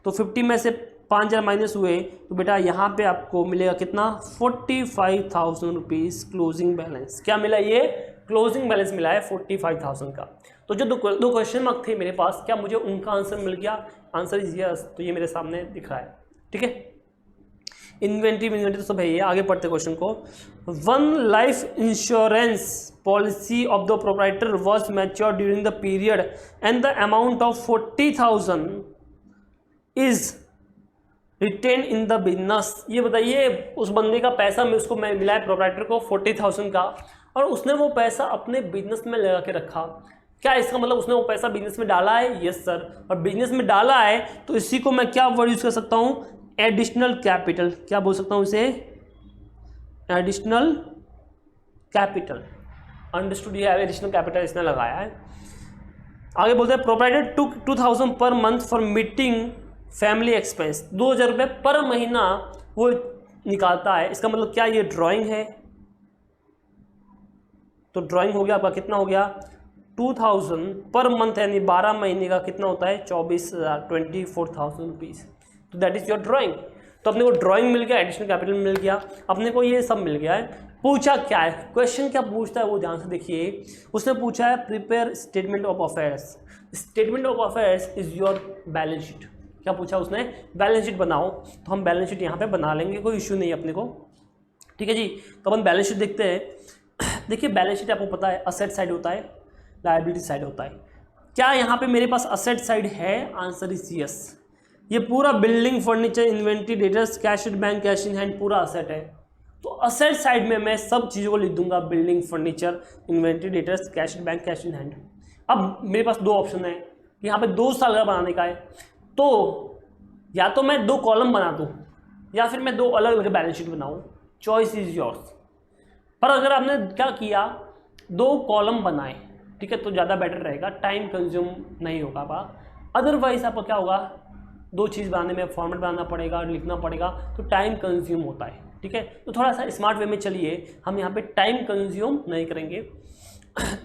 [SPEAKER 1] तो 50 में से 5,000 माइनस हुए, तो बेटा यहाँ पे आपको मिलेगा कितना, 45,000 रुपीज़ क्लोजिंग बैलेंस। क्या मिला, ये क्लोजिंग बैलेंस मिला है 45,000 का। तो जो दो क्वेश्चन मार्क थे मेरे पास, क्या मुझे उनका आंसर मिल गया? Answer is yes. तो ये मेरे सामने दिख रहा है। ठीक है, इन्वेंट्री तो सब है ये। आगे पढ़ते क्वेश्चन को। 1 life insurance policy of the proprietor was mature during the period and the amount of 40,000 is retain in the business. ये बताइए, उस बंदे का पैसा उसको मिला है प्रोप्राइटर को 40,000 का, और उसने वो पैसा अपने बिजनेस में लगा के रखा। क्या इसका मतलब उसने वो पैसा बिजनेस में डाला है? Yes sir. और बिजनेस में डाला है तो इसी को मैं क्या वर्ड यूज कर सकता हूँ, एडिशनल कैपिटल। क्या बोल सकता हूँ इसे, एडिशनल कैपिटल। अंडरस्टूड, ये एडिशनल कैपिटल इसने लगाया है। आगे बोलते हैं proprietor took 2,000 per month for meeting family expense. 2,000 रुपये पर महीना वो निकालता है। इसका मतलब क्या, ये ड्राइंग है, तो ड्राइंग हो गया आपका, कितना हो गया, 2,000 पर मंथ, यानी 12 महीने का कितना होता है, 24,000, 24,000 रुपीज़। तो दैट इज योर ड्राइंग। तो अपने को ड्राइंग मिल गया, एडिशनल कैपिटल मिल गया, अपने को ये सब मिल गया है। पूछा क्या है, क्वेश्चन क्या पूछता है वो ध्यान से देखिए। उसने पूछा है prepare statement of affairs. Statement of affairs is your balance sheet. क्या पूछा उसने, बैलेंस शीट बनाओ। तो हम बैलेंस शीट यहाँ पे बना लेंगे, कोई इश्यू नहीं है अपने को। ठीक है जी, तो अपन बैलेंस शीट देखते हैं। देखिए बैलेंस शीट आपको पता है असेट साइड होता है, लायबिलिटी साइड होता है। क्या यहाँ पे मेरे पास असेट साइड है? Answer is yes. ये पूरा building, furniture, inventory, debtors, cash at bank, cash in hand पूरा असेट है। तो असेट साइड में मैं सब चीज़ों को लिख दूंगा, building, furniture, inventory, debtors, cash at bank, cash in hand. अब मेरे पास 2 ऑप्शन है, यहाँ पे 2 साल का बनाने का है, तो या तो मैं 2 कॉलम बना दूँ या फिर मैं 2 अलग अलग बैलेंस शीट बनाऊँ। Choice is yours. पर अगर आपने क्या किया, 2 कॉलम बनाए, ठीक है, तो ज़्यादा बेटर रहेगा, टाइम कंज्यूम नहीं होगा आपका। अदरवाइज आपको क्या होगा, 2 चीज़ बनाने में फॉर्मेट बनाना पड़ेगा, लिखना पड़ेगा, तो टाइम कंज्यूम होता है, ठीक है। तो थोड़ा सा स्मार्ट वे में चलिए, हम यहाँ पे टाइम कंज्यूम नहीं करेंगे।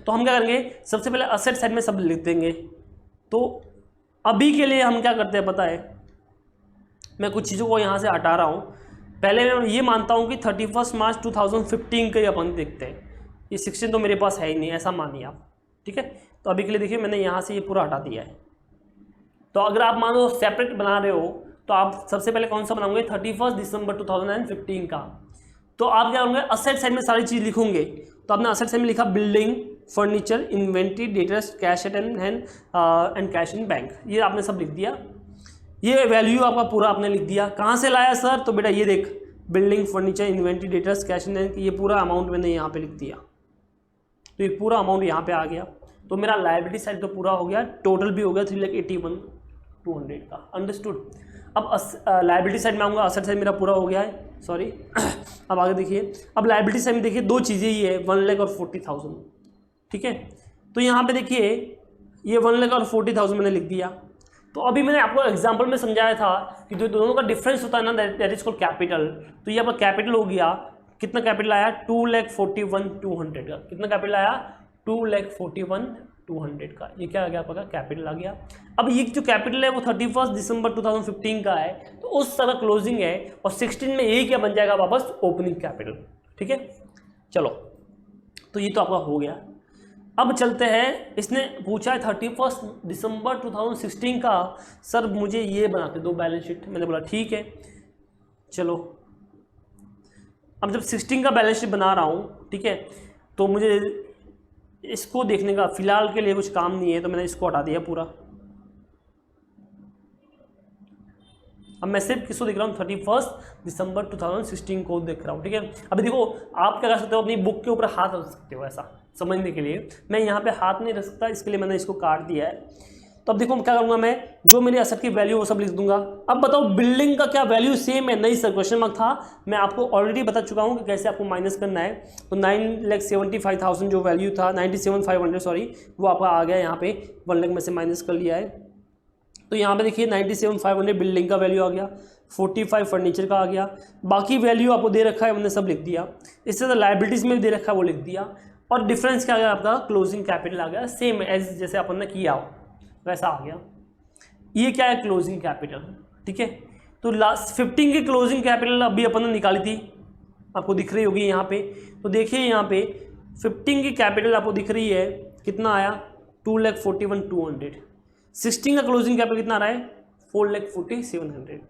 [SPEAKER 1] तो हम क्या करेंगे, सबसे पहले असेट साइड में सब लिख देंगे। तो अभी के लिए हम क्या करते हैं पता है, मैं कुछ चीज़ों को यहाँ से हटा रहा हूँ। पहले मैं ये मानता हूँ कि 31 मार्च 2015 के अपन देखते हैं, ये 16 तो मेरे पास है ही नहीं, ऐसा मानिए आप, ठीक है। तो अभी के लिए देखिए मैंने यहाँ से ये पूरा हटा दिया है। तो अगर आप मान लो सेपरेट बना रहे हो, तो आप सबसे पहले कौन सा बनाओगे, 31 दिसंबर 2015 का। तो आप क्या करोगे, असेट साइड में सारी चीज़ लिखोगे। तो आपने असेट साइड में लिखा building, furniture, inventory, debtors, cash eight and cash in bank, ये आपने सब लिख दिया। ये वैल्यू आपका पूरा आपने लिख दिया। कहाँ से लाया सर, तो बेटा ये देख, building, furniture, inventory, debtors, cash in bank, ये पूरा अमाउंट मैंने यहाँ पे लिख दिया। तो ये पूरा अमाउंट यहाँ पे आ गया। तो मेरा लायबिलिटी साइड तो पूरा हो गया, टोटल भी हो गया 3,81,200 का। अंडरस्टूड। अब लायबिलिटी साइड में आऊँगा, असेट साइड मेरा पूरा हो गया है, सॉरी। अब आगे देखिए, अब लायबिलिटी साइड में देखिए 2 चीज़ें ही है, 1,40,000, ठीक है। तो यहाँ पे देखिए ये 1,40,000 मैंने लिख दिया। तो अभी मैंने आपको एग्जाम्पल में समझाया था कि जो दोनों का डिफरेंस होता है ना, दैट इज कॉल्ड कैपिटल। तो ये आपका कैपिटल हो गया, कितना कैपिटल आया, 2,41,200 का। कितना कैपिटल आया, 2,41,200 का। ये क्या आ गया आपका, कैपिटल आ गया। अब ये जो कैपिटल है वो 31 दिसंबर 2015 का है, तो उस तरह क्लोजिंग है, और 16 में यही क्या बन जाएगा वापस, ओपनिंग कैपिटल, ठीक है। चलो, तो ये तो आपका हो गया। अब चलते हैं, इसने पूछा है 31 दिसंबर 2016 का, सर मुझे ये बना के दो बैलेंस शीट। मैंने बोला ठीक है, चलो। अब जब 16 का बैलेंस शीट बना रहा हूँ, ठीक है, तो मुझे इसको देखने का फिलहाल के लिए कुछ काम नहीं है, तो मैंने इसको हटा दिया पूरा। अब मैं सिर्फ किसको देख रहा हूँ, 31 दिसंबर 2016 को देख रहा हूँ, ठीक है। अभी देखो, आप क्या कर सकते हो, अपनी बुक के ऊपर हाथ रख सकते हो, ऐसा समझने के लिए। मैं यहाँ पे हाथ नहीं रख सकता, इसके लिए मैंने इसको काट दिया है। तो अब देखो क्या करूँगा, मैं जो मेरी असेट की वैल्यू वो सब लिख दूंगा। अब बताओ बिल्डिंग का क्या वैल्यू सेम है, नहीं सर क्वेश्चन मार्क था, मैं आपको ऑलरेडी बता चुका हूँ कि कैसे आपको माइनस करना है। तो 9,75,000 जो वैल्यू था, 97,500 सॉरी, वो आपका आ गया यहाँ पे, 1 लाख में से माइनस कर लिया है। तो यहाँ पे देखिए 97,500 बिल्डिंग का वैल्यू आ गया, 45 फर्नीचर का आ गया, बाकी वैल्यू आपको दे रखा है, मैंने सब लिख दिया। इससे तो लाइबिलिटीज़ में भी दे रखा है, वो लिख दिया। और डिफरेंस क्या आ गया आपका, क्लोजिंग कैपिटल आ गया, सेम एज जैसे अपन ने किया हो वैसा आ गया। ये क्या है, क्लोजिंग कैपिटल, ठीक है। तो लास्ट 15 की क्लोजिंग कैपिटल अभी अपन ने निकाली थी, आपको दिख रही होगी यहाँ पे। तो देखिए यहाँ पे 15 की कैपिटल आपको दिख रही है, कितना आया, 2,41,200। 16 का क्लोजिंग कैपिटल कितना आ रहा है, 4,47,00।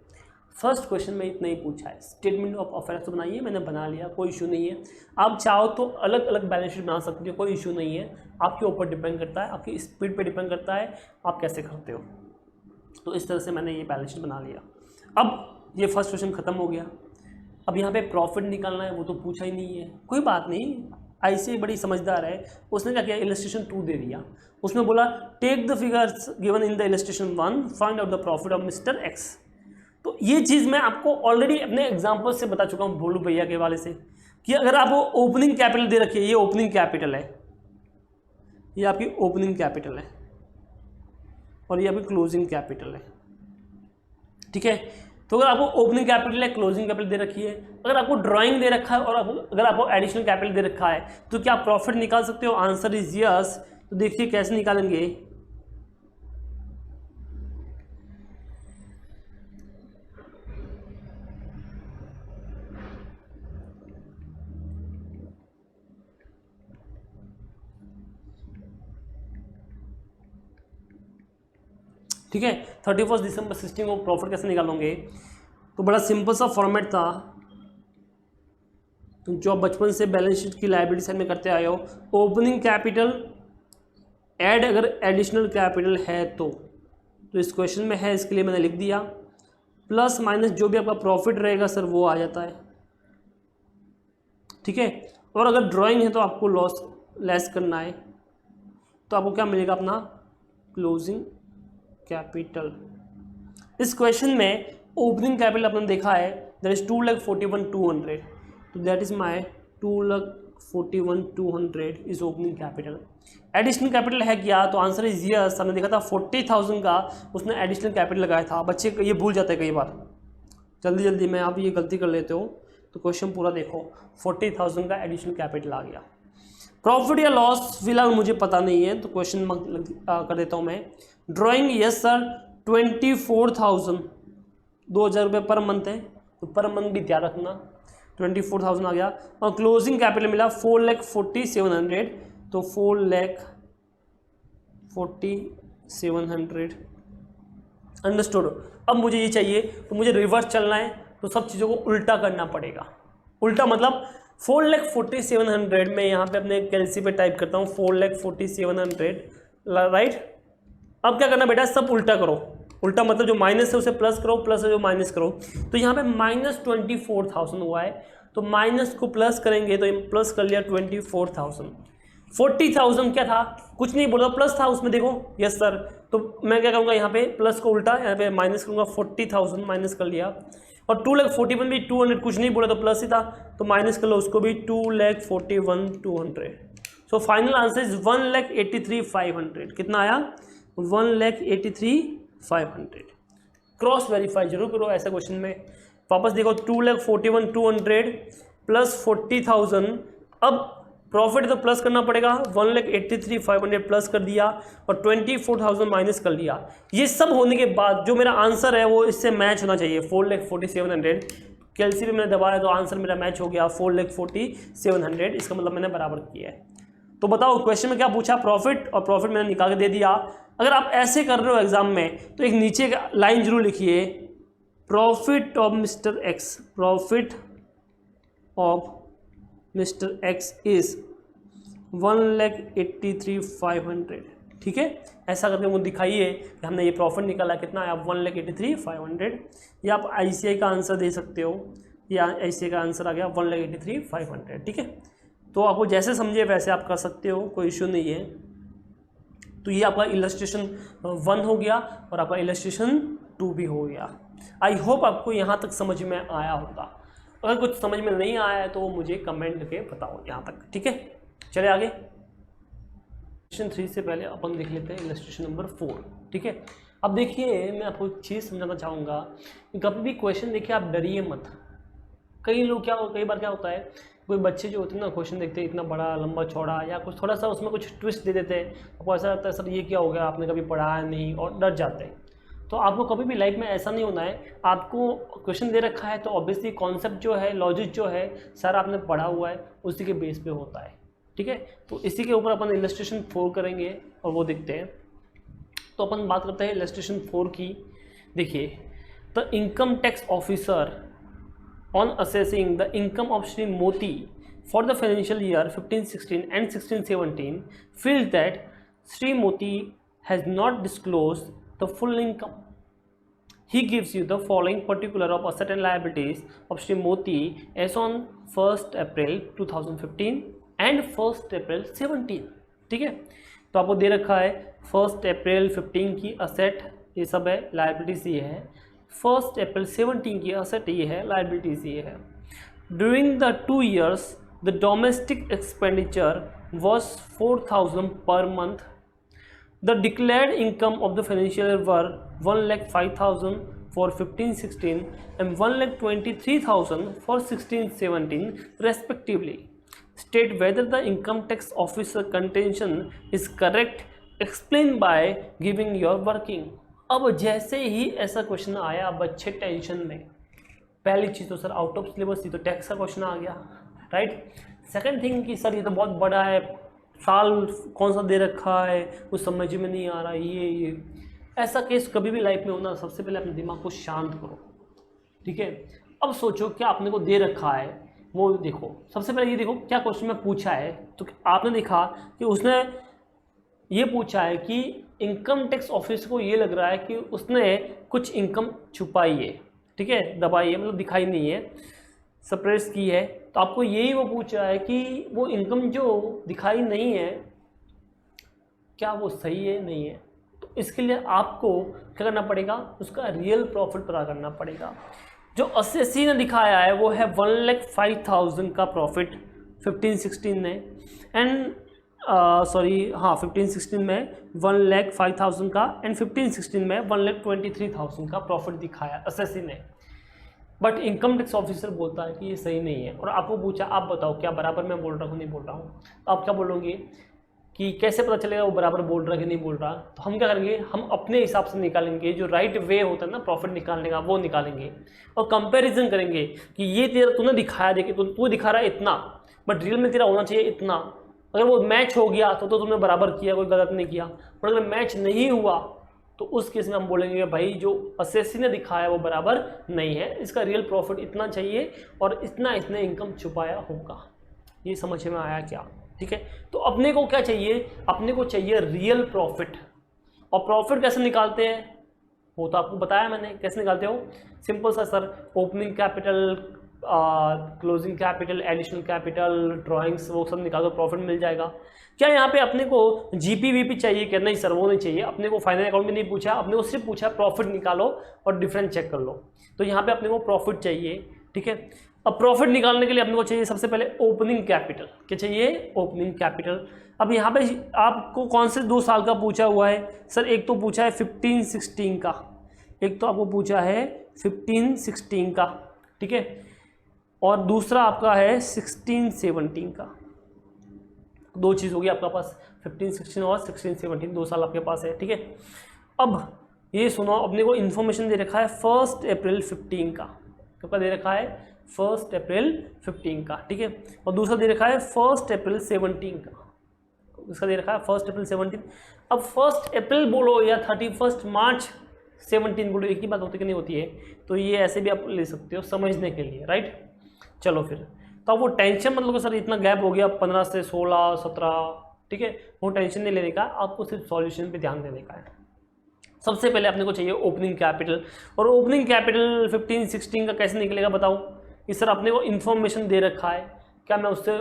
[SPEAKER 1] फर्स्ट क्वेश्चन में इतना ही पूछा है। स्टेटमेंट ऑफ अफेयर्स तो बनाइए, मैंने बना लिया, कोई इशू नहीं है। आप चाहो तो अलग अलग बैलेंस शीट बना सकते हो, कोई इशू नहीं है, आपके ऊपर डिपेंड करता है, आपकी स्पीड पे डिपेंड करता है, आप कैसे करते हो। तो इस तरह से मैंने ये बैलेंस शीट बना लिया। अब ये फर्स्ट क्वेश्चन खत्म हो गया। अब यहाँ पे प्रॉफिट निकालना है, वो तो पूछा ही नहीं है, कोई बात नहीं, ऐसे बड़ी समझदार है। उसने क्या किया, इलस्ट्रेशन 2 दे दिया। उसमें बोला take the figures given in the illustration 1, find out the profit of mister X. तो ये चीज़ मैं आपको ऑलरेडी अपने एग्जाम्पल से बता चुका हूँ, भोलू भैया के वाले से, कि अगर आपको ओपनिंग कैपिटल दे रखी है, ये ओपनिंग कैपिटल है, ये आपकी ओपनिंग कैपिटल है, और ये आपकी क्लोजिंग कैपिटल है, ठीक है। तो अगर आपको ओपनिंग कैपिटल है, क्लोजिंग कैपिटल दे रखी है, अगर आपको ड्राइंग दे रखा है, और अगर आपको एडिशनल कैपिटल दे रखा है, तो क्या आप प्रॉफिट निकाल सकते हो, आंसर इज यस। तो देखिए कैसे निकालेंगे, ठीक है। 31 दिसंबर 16 को प्रॉफिट कैसे निकालोगे, तो बड़ा सिंपल सा फॉर्मेट था, तुम जो बचपन से बैलेंस शीट की लायबिलिटी साइड में करते आए हो। ओपनिंग कैपिटल ऐड अगर एडिशनल कैपिटल है तो इस क्वेश्चन में है, इसके लिए मैंने लिख दिया, प्लस माइनस जो भी आपका प्रॉफिट रहेगा सर वो आ जाता है, ठीक है। और अगर ड्राइंग है तो आपको लॉस लेस करना है, तो आपको क्या मिलेगा, अपना क्लोजिंग कैपिटल। इस क्वेश्चन में ओपनिंग कैपिटल आपने देखा है, दैट इज 2,41,200, तो that is my 2,41,200 41,200 is opening capital. Additional capital है क्या, तो आंसर इज यस। हमने देखा था 40,000 का उसने एडिशनल कैपिटल लगाया था। बच्चे ये भूल जाते हैं कई बार, जल्दी जल्दी में आप ये गलती कर लेते हो, तो क्वेश्चन पूरा देखो। 40,000 का एडिशनल कैपिटल आ गया। प्रॉफिट या लॉस फिलहाल मुझे पता नहीं है, तो क्वेश्चन कर देता हूँ मैं। ड्राइंग यस सर 24,000, 2,000 रुपये पर मंथ है, तो पर मंथ भी ध्यान रखना। 24,000 आ गया। और क्लोजिंग कैपिटल मिला 4,47,00,000, तो 4,47,00,000 अंडरस्टूड। अब मुझे ये चाहिए, तो मुझे रिवर्स चलना है, तो सब चीज़ों को उल्टा करना पड़ेगा। उल्टा मतलब 4,47,00,000 में यहाँ पे अपने कैलसी पे टाइप करता हूँ 4,47,00,000, राइट। अब क्या करना बेटा, सब उल्टा करो। उल्टा मतलब जो माइनस है उसे प्लस करो, प्लस है जो माइनस करो। तो यहाँ पे -24,000 हुआ है, तो माइनस को प्लस करेंगे तो प्लस कर लिया 24,000। 40,000 क्या था, कुछ नहीं बोला, प्लस था उसमें, देखो यस सर। तो मैं क्या करूँगा, यहाँ पे प्लस को उल्टा, यहाँ पे माइनस करूँगा, 40,000 माइनस कर लिया। और 2,41,000 भी 200 कुछ नहीं बोला तो प्लस ही था, तो माइनस कर लो उसको भी, 2,41,200। So final answer is 1,83,500। कितना आया, 1,83,500। क्रॉस वेरीफाई जरूर करो ऐसे क्वेश्चन में। वापस देखो 2,41,200 प्लस 40,000। अब प्रॉफिट तो प्लस करना पड़ेगा, 1,83,500 प्लस कर दिया और 24,000 माइनस कर लिया। ये सब होने के बाद जो मेरा आंसर है वो इससे मैच होना चाहिए, 4,47,00,000। कैलसी पे मैंने दबाया तो आंसर मेरा मैच हो गया 4,47,00,000। इसका मतलब मैंने बराबर किया है। तो बताओ क्वेश्चन में क्या पूछा, प्रॉफिट, और प्रॉफिट मैंने निकाल के दे दिया। अगर आप ऐसे कर रहे हो एग्जाम में तो एक नीचे लाइन जरूर लिखिए, profit of mister x, profit of mister x is 1,83,500। ठीक है, ऐसा करके मुझे दिखाइए कि हमने ये प्रॉफिट निकाला, कितना आया, 1,83,500। या आप ICI का आंसर दे सकते हो, या ICI का आंसर आ गया 1,83,500। ठीक है, तो आपको जैसे समझे वैसे आप कर सकते हो, कोई इशू नहीं है। तो ये आपका इलस्ट्रेशन 1 हो गया और आपका इलस्ट्रेशन 2 भी हो गया। आई होप आपको यहाँ तक समझ में आया होगा। अगर कुछ समझ में नहीं आया है तो मुझे कमेंट करके बताओ यहाँ तक। ठीक है, चले आगे। क्वेश्चन 3 से पहले अपन देख लेते हैं इलस्ट्रेशन नंबर 4। ठीक है, अब देखिए मैं आपको एक चीज़ समझाना चाहूँगा, कभी भी क्वेश्चन देखिए आप डरिए मत। कई बार क्या होता है, कोई बच्चे जो होते हैं ना, क्वेश्चन देखते हैं इतना बड़ा लंबा चौड़ा, या कुछ थोड़ा सा उसमें कुछ ट्विस्ट दे देते हैं, आपको ऐसा लगता है सर ये क्या हो गया, आपने कभी पढ़ा नहीं, और डर जाते हैं। तो आपको कभी भी लाइफ में ऐसा नहीं होना है। आपको क्वेश्चन दे रखा है तो ऑब्वियसली कॉन्सेप्ट जो है, लॉजिक जो है, सर आपने पढ़ा हुआ है, उसी के बेस पे होता है। ठीक है, तो इसी के ऊपर अपन इलस्ट्रेशन 4 करेंगे और वो देखते हैं। तो अपन बात करते हैं इलस्ट्रेशन 4 की। देखिए, the income tax officer on assessing the income of Shri Moti for the financial year 15-16 and 16-17 feels that Sri Moti has not disclosed the full income. He gives you the following particular of asset and liabilities of Sri Moti as on 1st April 2015 and 1st April 17। ठीक है, तो आपको दे रखा है 1st April 15 की asset ये सब है, लाइबिलिटीज ये है। 1st April 17 की असेट ये है, लाइबिलिटीज ये है। During the 2 years the domestic expenditure was 4,000 per month. The declared income of the financial year were 1,05,000 for 15-16 and 1,23,000 for 16-17 respectively. State whether the income tax officer contention is correct. Explain by giving your working. अब जैसे ही ऐसा question आया बच्चे tension में, पहली चीज़ तो sir out of syllabus थी, तो टैक्स का क्वेश्चन आ गया, राइट। सेकंड थिंग कि सर ये तो बहुत बड़ा है, साल कौन सा दे रखा है, कुछ समझ में नहीं आ रहा, ये ऐसा केस कभी भी लाइफ में होना, सबसे पहले अपने दिमाग को शांत करो। ठीक है, अब सोचो क्या आपने को दे रखा है, वो देखो। सबसे पहले ये देखो क्या क्वेश्चन में पूछा है। तो आपने देखा कि उसने ये पूछा है कि इनकम टैक्स ऑफिस को ये लग रहा है कि उसने कुछ इनकम छुपाई है, ठीक है, दबाई है, मतलब दिखाई नहीं है, सप्रेस की है। तो आपको यही वो पूछ रहा है कि वो इनकम जो दिखाई नहीं है क्या वो सही है नहीं है। तो इसके लिए आपको क्या करना पड़ेगा, उसका रियल प्रॉफिट पता करना पड़ेगा। जो असेसी ने दिखाया है वो है 1,05,000 का प्रॉफिट 15-16 में, एंड सॉरी हाँ 15-16 में 1,05,000 का, एंड 15-16 में 1,23,000 का प्रॉफिट दिखाया एसएससी ने। बट इनकम टैक्स ऑफिसर बोलता है कि ये सही नहीं है, और आपको पूछा आप बताओ क्या बराबर मैं बोल रहा हूँ नहीं बोल रहा हूँ, तो आप क्या बोलोगे कि कैसे पता चलेगा वो बराबर बोल रहा है कि नहीं बोल रहा। तो हम क्या करेंगे, हम अपने हिसाब से निकालेंगे, जो राइट वे होता है ना प्रॉफिट निकालने का वो निकालेंगे, और कंपैरिजन करेंगे कि ये तेरा तूने दिखाया, देखिए तू दिखा रहा है इतना, बट रियल में तेरा होना चाहिए इतना। अगर वो मैच हो गया तो तुमने बराबर किया, कोई गलत नहीं किया, पर अगर मैच नहीं हुआ तो उस केस में हम बोलेंगे भाई जो एसएससी ने दिखाया वो बराबर नहीं है, इसका रियल प्रॉफिट इतना चाहिए और इतना इसने इनकम छुपाया होगा। ये समझ में आया क्या? ठीक है, तो अपने को क्या चाहिए, अपने को चाहिए रियल प्रॉफिट। और प्रॉफिट कैसे निकालते हैं वो तो आपको बताया मैंने, कैसे निकालते हो, सिंपल सा sir, opening capital, closing capital, additional capital, drawings, वो सब निकालो, प्रॉफिट मिल जाएगा। क्या यहाँ पे अपने को जीपी वीपी चाहिए क्या? नहीं सर वो नहीं चाहिए, अपने को फाइनल अकाउंट में नहीं पूछा, अपने को सिर्फ पूछा प्रॉफिट निकालो और डिफरेंस चेक कर लो। तो यहाँ पे अपने को प्रॉफिट चाहिए, ठीक है। अब प्रॉफिट निकालने के लिए अपने को चाहिए सबसे पहले ओपनिंग कैपिटल। क्या चाहिए? Opening capital. अब यहाँ पे आपको कौन से 2 साल का पूछा हुआ है सर? एक तो पूछा है 15-16 का, एक तो आपको पूछा है 15-16 का, ठीक है, और दूसरा आपका है 16-17 का। 2 चीज़ होगी आपके पास, 15-16 और 16-17, 2 साल आपके पास है, ठीक है। अब ये सुनो, अपने को इन्फॉर्मेशन दे रखा है 1 अप्रैल 15 का, कब का दे रखा है? 1 अप्रैल 15 का, ठीक है, और दूसरा दे रखा है 1 अप्रैल 17 का, इसका दे रखा है 1 अप्रैल 17। अब 1 अप्रैल बोलो या 31 मार्च 17 बोलो, एक ही बात होती कि नहीं होती है? तो ये ऐसे भी आप ले सकते हो समझने के लिए, राइट। चलो फिर, तो वो टेंशन मतलब सर इतना गैप हो गया 15 से 16, 17, ठीक है, वो टेंशन नहीं लेने का, आपको सिर्फ सॉल्यूशन पे ध्यान देने का है। सबसे पहले अपने को चाहिए ओपनिंग कैपिटल, और ओपनिंग कैपिटल 15-16 का कैसे निकलेगा बताओ? इस सर अपने को इन्फॉर्मेशन दे रखा है, क्या मैं उससे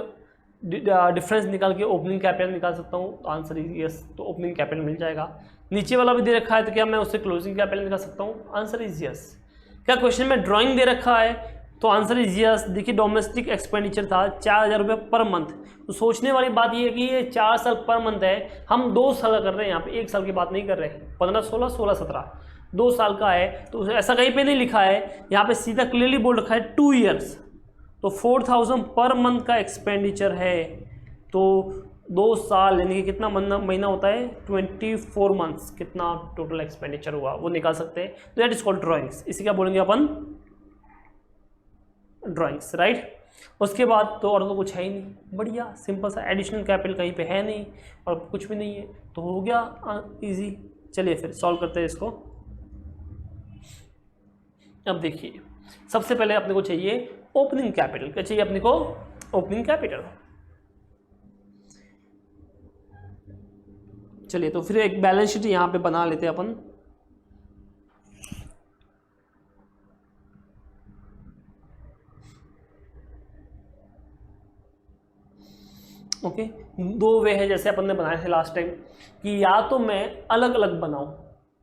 [SPEAKER 1] डिफरेंस निकाल के ओपनिंग कैपिटल निकाल सकता हूँ? आंसर इज यस, तो ओपनिंग कैपिटल मिल जाएगा। नीचे वाला भी दे रखा है, तो क्या मैं उससे क्लोजिंग कैपिटल निकाल सकता हूँ? Answer is yes. क्या क्वेश्चन में ड्राइंग दे रखा है? तो आंसर इज यस। देखिए डोमेस्टिक एक्सपेंडिचर था 4,000 रुपये पर मंथ, तो सोचने वाली बात ये है कि ये 4 साल पर मंथ है, हम 2 साल कर रहे हैं यहाँ पे, 1 साल की बात नहीं कर रहे हैं। 15-16, 16-17, 2 साल का है, तो ऐसा कहीं पे नहीं लिखा है, यहाँ पे सीधा क्लियरली बोल रखा है 2 ईयर्स, तो 4,000 पर मंथ का एक्सपेंडिचर है, तो 2 साल यानी कि कितना महीना होता है? 24 मंथ्स, कितना टोटल एक्सपेंडिचर हुआ वो निकाल सकते हैं। तो दैट इज कॉल्ड ड्राइंग्स, इसी क्या बोलेंगे अपन? Drawings, right. उसके बाद तो और तो कुछ है ही नहीं, बढ़िया सिंपल सा, एडिशनल कैपिटल कहीं पे है नहीं और कुछ भी नहीं है, तो हो गया इजी। चलिए फिर सॉल्व करते हैं इसको। अब देखिए सबसे पहले अपने को चाहिए ओपनिंग कैपिटल। क्या चाहिए अपने को? Opening capital. चलिए तो फिर एक बैलेंस शीट यहां पे बना लेते हैं अपन। ओके, 2 वे है जैसे अपन ने बनाए थे लास्ट टाइम, कि या तो मैं अलग अलग बनाऊं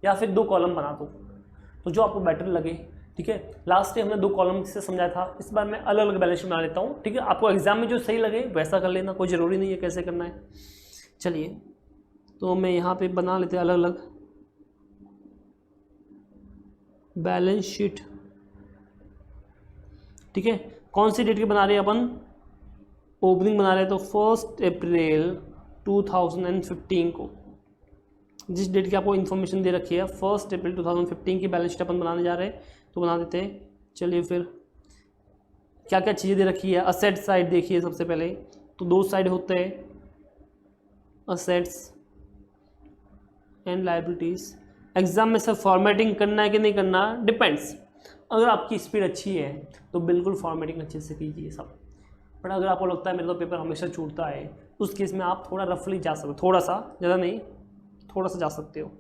[SPEAKER 1] या फिर 2 कॉलम बना दूं, तो जो आपको बेटर लगे, ठीक है। लास्ट टाइम हमने 2 कॉलम से समझाया था, इस बार मैं अलग अलग बैलेंस शीट बना लेता हूँ, ठीक है। आपको एग्जाम में जो सही लगे वैसा कर लेना, कोई ज़रूरी नहीं है कैसे करना है। चलिए तो मैं यहाँ पे बना लेते हैं अलग अलग बैलेंस शीट, ठीक है। कौन सी डेट की बना रहे हैं अपन? ओपनिंग बना रहे हैं, तो 1 अप्रैल 2015 को, जिस डेट की आपको इन्फॉर्मेशन दे रखी है 1 अप्रैल 2015 की बैलेंस शीट अपन बनाने जा रहे हैं, तो बना देते हैं। चलिए फिर क्या क्या चीज़ें दे रखी है? असेट साइड देखिए सबसे पहले, तो 2 साइड होते हैं, असेट्स एंड लायबिलिटीज़। एग्जाम में सर फॉर्मेटिंग करना है कि नहीं करना, डिपेंड्स। अगर आपकी स्पीड अच्छी है तो बिल्कुल फॉर्मेटिंग अच्छे से कीजिए सब, बट अगर आपको लगता है मेरे तो पेपर हमेशा छूटता है, उस केस में आप थोड़ा रफली जा सकते हो, थोड़ा सा, ज़्यादा नहीं, थोड़ा सा जा सकते हो।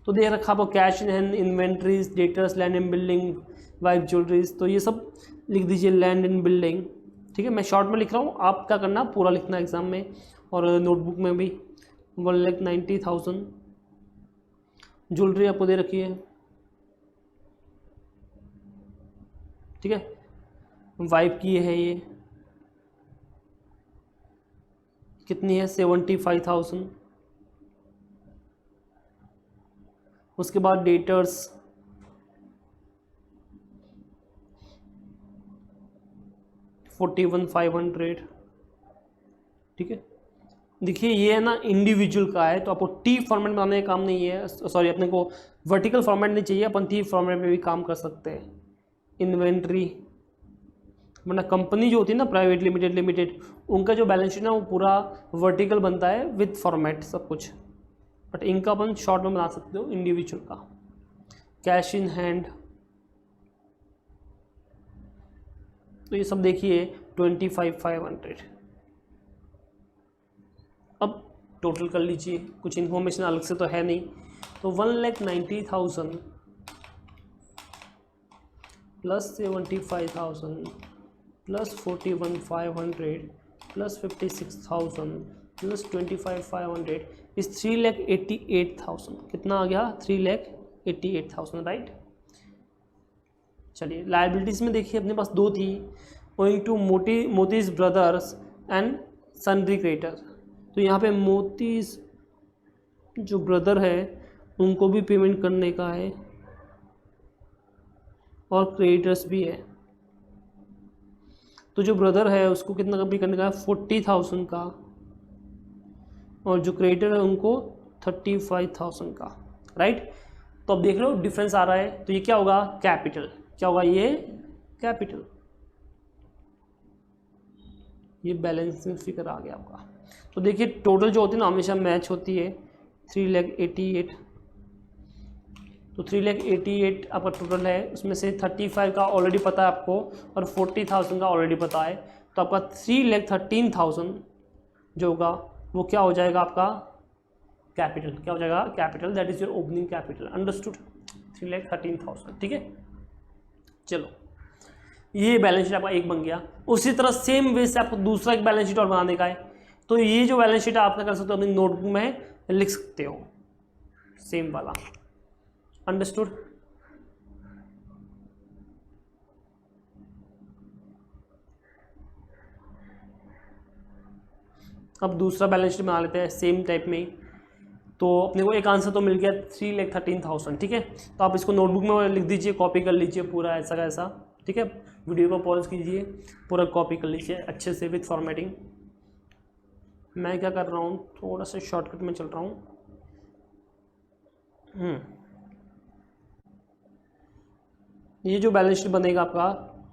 [SPEAKER 1] तो दे रखा आपको cash in hand, inventories, debtors, land and building, wife jewelleries, तो ये सब लिख दीजिए लैंड एंड बिल्डिंग, ठीक है। मैं शॉर्ट में लिख रहा हूँ, आप क्या करना पूरा लिखना एग्जाम में, और नोटबुक में भी। 1,90,000 ज्वेलरी आपको दे रखी है, ठीक है, वाइफ की है ये, कितनी है 75,000। उसके बाद डेटर्स 41,500। ठीक है, देखिए ये है ना इंडिविजुअल का है, तो आपको टी फॉर्मेट में आने का काम नहीं है, सॉरी अपने को वर्टिकल फॉर्मेट नहीं चाहिए, अपन टी फॉर्मेट में भी काम कर सकते हैं। इन्वेंट्री, वरना कंपनी जो होती है ना प्राइवेट लिमिटेड उनका जो बैलेंस शीट ना वो पूरा वर्टिकल बनता है विद फॉर्मेट सब कुछ, बट इनका अपन शॉर्ट में बना सकते हो इंडिविजुअल का। कैश इन हैंड, तो ये सब देखिए 25,500। अब टोटल कर लीजिए, कुछ इन्फॉर्मेशन अलग से तो है नहीं, तो 1,90,000 प्लस 75,000 प्लस 41,500 प्लस 56,000 प्लस 25,500 इस 3,88,000। कितना आ गया 3,88,000, राइट। चलिए लाइबिलिटीज़ में देखिए अपने पास दो थी, owing to Moti's brothers and sundry creditor. तो यहाँ पे मोतीज जो ब्रदर है उनको भी पेमेंट करने का है और क्रेडिटर्स भी है। तो जो ब्रदर है उसको कितना का भी करने का है 40,000 का, और जो क्रेडिटर है उनको 35,000 का, राइट। तो अब देख लो डिफरेंस आ रहा है, तो ये क्या होगा कैपिटल, क्या होगा ये कैपिटल, ये बैलेंसिंग फिगर आ गया आपका। तो देखिए टोटल जो होती है ना हमेशा मैच होती है 3,88,000। तो 3,88,000 आपका टोटल है, उसमें से 35 का ऑलरेडी पता है आपको और 40,000 का ऑलरेडी पता है, तो आपका 3,13,000 जो होगा वो क्या हो जाएगा आपका कैपिटल, क्या हो जाएगा capital, that is your opening capital, understood 3,13,000। ठीक है, चलो ये बैलेंस शीट आपका एक बन गया। उसी तरह सेम वे से आपको दूसरा एक बैलेंस शीट और बनाने का है, तो ये जो बैलेंस शीट आप क्या कर सकते हो अपनी नोटबुक में लिख सकते हो, सेम वाला, अंडरस्टूड। अब दूसरा बैलेंस शीट बना लेते हैं सेम टाइप में ही। तो अपने को एक आंसर तो मिल गया 3,13,000। ठीक है, तो आप इसको नोटबुक में लिख दीजिए, कॉपी कर लीजिए पूरा ऐसा का ऐसा। ठीक है, वीडियो को पॉज कीजिए, पूरा कॉपी कर लीजिए अच्छे से विथ फॉर्मेटिंग। मैं क्या कर रहा हूँ थोड़ा सा शॉर्टकट में चल रहा हूँ। ये जो बैलेंस शीट बनेगा आपका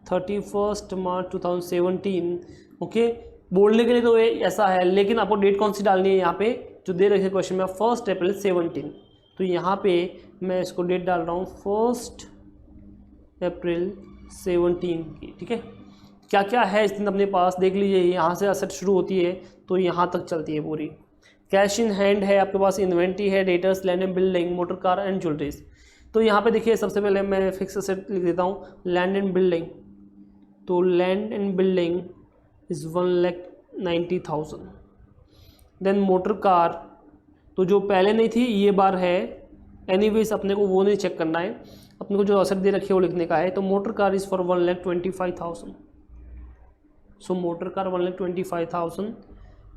[SPEAKER 1] 31 मार्च 2017, ओके। बोलने के लिए तो ये ऐसा है, लेकिन आपको डेट कौन सी डालनी है यहाँ पे जो दे रखे क्वेश्चन में 1 अप्रैल 17, तो यहाँ पे मैं इसको डेट डाल रहा हूँ 1 अप्रैल 17 की। ठीक है, क्या क्या है इस दिन अपने पास देख लीजिए, यहाँ से असेट शुरू होती है तो यहाँ तक चलती है पूरी। कैश इन हैंड है आपके पास, इन्वेंट्री है, debtors, land and building, motor car and jewelleries. तो यहाँ पे देखिए सबसे पहले मैं फिक्स असेट लिख देता हूँ लैंड एंड बिल्डिंग, तो land and building is 1,90,000। Then motor car, तो जो पहले नहीं थी ये बार है, एनीवेज अपने को वो नहीं चेक करना है, अपने को जो असेट दे रखी है वो लिखने का है। तो motor car is for 1,25,000, so motor car 1,25,000।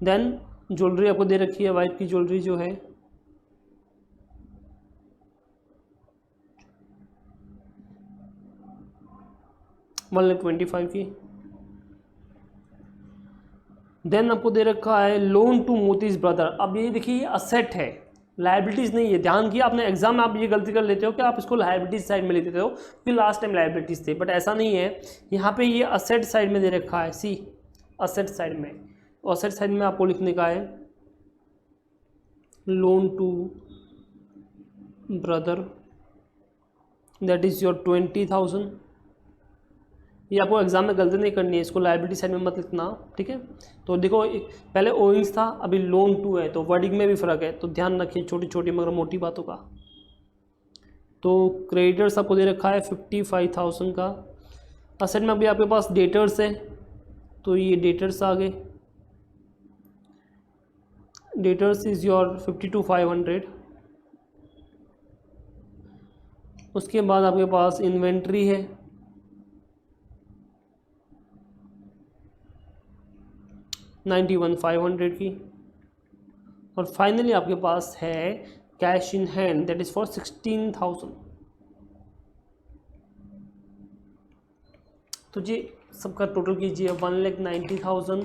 [SPEAKER 1] Then jewellery आपको दे रखी है, वाइफ की ज्वेलरी जो है 1,25,000 की। देन आपको दे रखा है लोन टू मोतीज ब्रदर। अब ये देखिए ये असेट है, लायबिलिटीज़ नहीं है। ध्यान किया आपने, एग्जाम में आप ये गलती कर लेते हो कि आप इसको लायबिलिटीज साइड में लिख देते हो कि लास्ट टाइम लायबिलिटीज थे, बट ऐसा नहीं है। यहाँ पे ये असेट साइड में दे रखा है, सी असेट साइड में, असेट साइड में आपको लिखने का है loan to brother, that is your 20,000। ये आपको एग्जाम में गलती नहीं करनी है, इसको लायबिलिटी साइड में मत लिखना। ठीक है, तो देखो पहले ओइंग्स था, अभी लोन टू है, तो वर्डिंग में भी फ़र्क है, तो ध्यान रखिए छोटी छोटी मगर मोटी बातों का। तो क्रेडिटर्स आपको दे रखा है 55,000 का। असेट में अभी आपके पास डेटर्स है, तो ये डेटर्स आ गए, डेटर्स इज़ योर 52,500। उसके बाद आपके पास इन्वेंट्री है, 91,500 की, और फाइनली आपके पास है cash in hand that is for 16,000। तो जी सबका टोटल कीजिए 1,90,000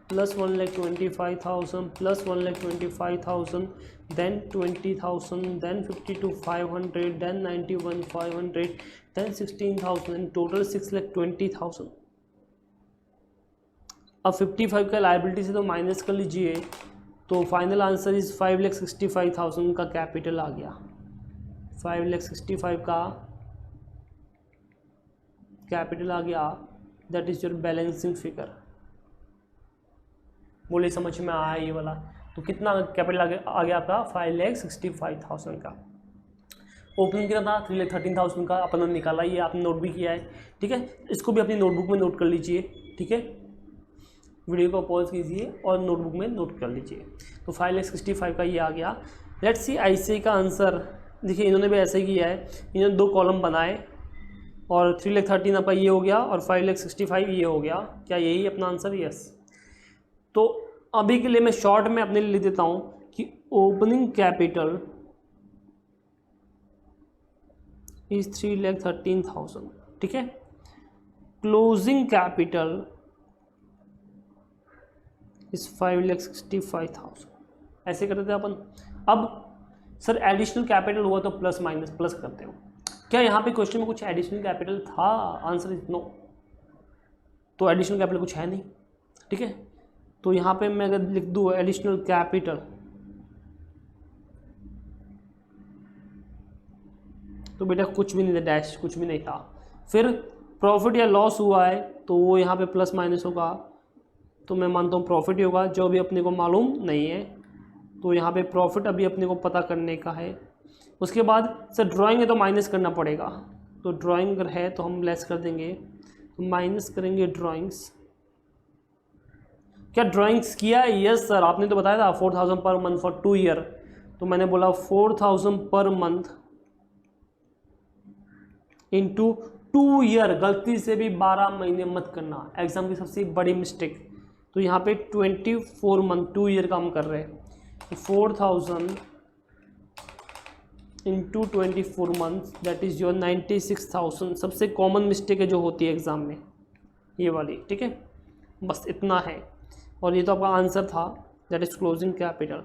[SPEAKER 1] plus 1,25,000 plus 1,25,000 then 20,000 then 52,500 then 91,500 then 16,000 in total 6,20,000। अब 55 का लायबिलिटी से तो माइनस कर लीजिए, तो फाइनल आंसर इज 5,65,000 का कैपिटल आ गया। 5,65,000 का कैपिटल आ गया, that is your balancing figure. बोले समझ में आया ये वाला? तो कितना कैपिटल आ गया आपका? 5,65,000 का। ओपनिंग कितना था? 3,13,000 का अपन ने निकाला, ये आपने नोट भी किया है, ठीक है। इसको भी अपनी नोटबुक में नोट कर लीजिए, ठीक है। वीडियो को पॉज कीजिए और नोटबुक में नोट कर लीजिए। तो 5,65,000 का ये आ गया। लेट्स सी आईसीआई का आंसर। देखिए इन्होंने भी ऐसे ही किया है, इन्होंने 2 कॉलम बनाए और 3,13,000 आपका ये हो गया और 5,65,000 ये हो गया। क्या यही अपना आंसर? यस। तो अभी के लिए मैं शॉर्ट में अपने लिए लिख देता हूं कि ओपनिंग कैपिटल इज 3,13,000, ठीक है। Closing capital is 5,65,000। ऐसे करते थे अपन। अब सर एडिशनल कैपिटल हुआ तो प्लस माइनस प्लस करते हो, क्या यहाँ पे क्वेश्चन में कुछ एडिशनल कैपिटल था? Answer is no. तो एडिशनल कैपिटल कुछ है नहीं, ठीक है। तो यहाँ पे मैं अगर लिख दूँ एडिशनल कैपिटल, तो बेटा कुछ भी नहीं था, डैश कुछ भी नहीं था। फिर प्रॉफिट या लॉस हुआ है तो वो यहाँ पे प्लस माइनस होगा, तो मैं मानता हूँ प्रॉफिट ही होगा, जो भी अपने को मालूम नहीं है। तो यहाँ पे प्रॉफिट अभी अपने को पता करने का है। उसके बाद सर ड्राइंग है तो माइनस करना पड़ेगा, तो ड्राइंग अगर है तो हम लेस कर देंगे, तो माइनस करेंगे ड्राइंग्स। क्या ड्राइंग्स किया है? यस सर, आपने तो बताया था 4,000 पर मंथ फॉर 2 ईयर, तो मैंने बोला 4,000 पर मंथ इंटू 2 ईयर। गलती से भी 12 महीने मत करना, एग्जाम की सबसे बड़ी मिस्टेक। तो यहाँ पे 24 मंथ 2 ईयर का हम कर रहे हैं, तो 4,000 into 24 month that is your 96,000। सबसे कॉमन मिस्टेक है जो होती है एग्ज़ाम में, ये वाली, ठीक है। बस इतना है, और ये तो आपका आंसर था, दैट इज़ क्लोजिंग कैपिटल।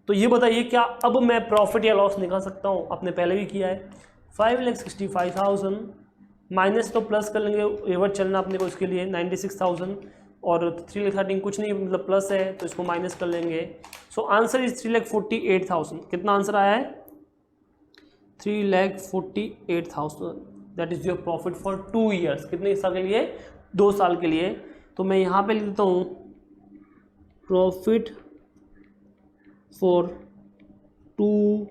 [SPEAKER 1] तो ये बताइए क्या अब मैं प्रॉफिट या लॉस निकाल सकता हूँ? आपने पहले भी किया है। 5,65,000 माइनस तो प्लस कर लेंगे, रिवर्स चलना अपने को इसके लिए 96,000, और 3,13,000 कुछ नहीं मतलब प्लस है, तो इसको माइनस कर लेंगे। So answer is 3,48,000। कितना आंसर आया है? 3,48,000 that is your profit for 2 years. कितने साल के लिए? 2 साल के लिए। तो मैं यहाँ पे लिख देता हूँ प्रॉफिट फॉर 2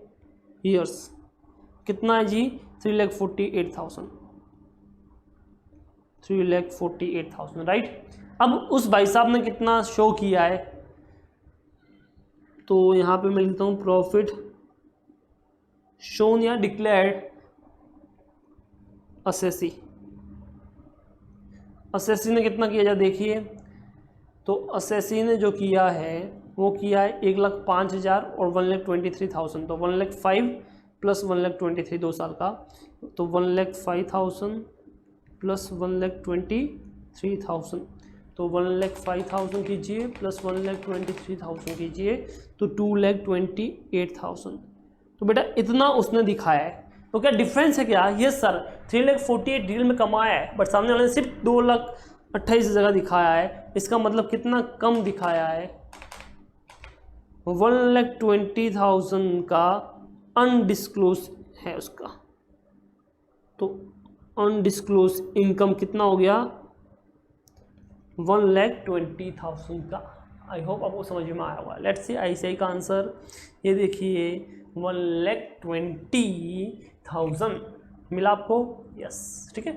[SPEAKER 1] ईयर्स। कितना है जी? 3,48,000। 3,48,000 राइट। अब उस भाई साहब ने कितना शो किया है, तो यहाँ पे मैं लिखता हूँ प्रॉफिट शोन या डिक्लेयर्ड असेसी। असेसी ने कितना किया जा देखिए, तो असेसी ने जो किया है वो किया है 1,05,000 और 1,23,000, तो 1,05,000 प्लस 1,23,000 2 साल का, तो 1,05,000 प्लस 1,23,000, तो 1,05,000 कीजिए प्लस 1,23,000 कीजिए, तो 2,28,000। तो बेटा इतना उसने दिखाया है, तो क्या डिफरेंस है क्या? यस सर, 3,48,000 डील में कमाया है, बट सामने वाले ने सिर्फ 2,28,000 जगह दिखाया है। इसका मतलब कितना कम दिखाया है? 1,20,000 का अनडिस्क्लोज है उसका, तो अनडिस्क्लोज इनकम कितना हो गया? 1,20,000 का। आई होप आपको समझ में आया होगा। लेट्स सी आईसीआई का आंसर, ये देखिए 1,20,000 मिला आपको। यस, ठीक है।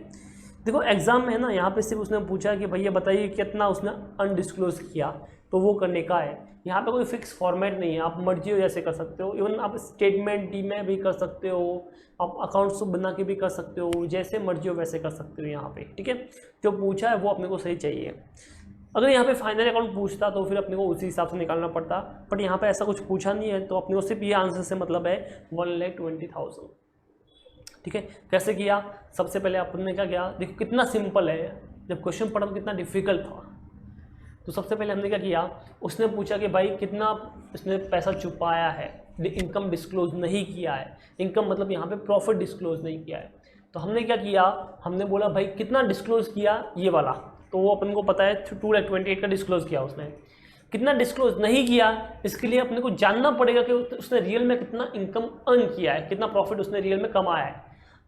[SPEAKER 1] देखो एग्जाम में है ना, यहाँ पे सिर्फ उसने पूछा कि भैया बताइए कितना उसने अनडिस्क्लोज किया, तो वो करने का है। यहाँ पे कोई फिक्स फॉर्मेट नहीं है, आप मर्जी हो जैसे कर सकते हो। इवन आप स्टेटमेंट डी में भी कर सकते हो, आप अकाउंट्स बना के भी कर सकते हो, जैसे मर्जी हो वैसे कर सकते हो यहाँ पे, ठीक है। जो पूछा है वो अपने को सही चाहिए। अगर यहाँ पे फाइनल अकाउंट पूछता तो फिर अपने को उसी हिसाब से निकालना पड़ता, बट यहाँ पे ऐसा कुछ पूछा नहीं है, तो अपने को सिर्फ ये आंसर से मतलब है 1,20,000। ठीक है, कैसे किया? सबसे पहले अपने क्या किया, देखो कितना सिंपल है, जब क्वेश्चन पढ़ा तो कितना डिफिकल्ट था। तो सबसे पहले हमने क्या किया, उसने पूछा कि भाई कितना इसने पैसा छुपाया है, इनकम डिस्क्लोज नहीं किया है। इनकम मतलब यहाँ पे प्रॉफिट डिस्क्लोज नहीं किया है। तो हमने क्या किया, हमने बोला भाई कितना डिस्क्लोज किया, ये वाला, तो वो अपन को पता है 2,28,000 का डिस्क्लोज किया उसने। कितना डिस्क्लोज नहीं किया, इसके लिए अपने को जानना पड़ेगा कि उसने रियल में कितना इनकम अर्न किया है, कितना प्रॉफिट उसने रियल में कमाया है।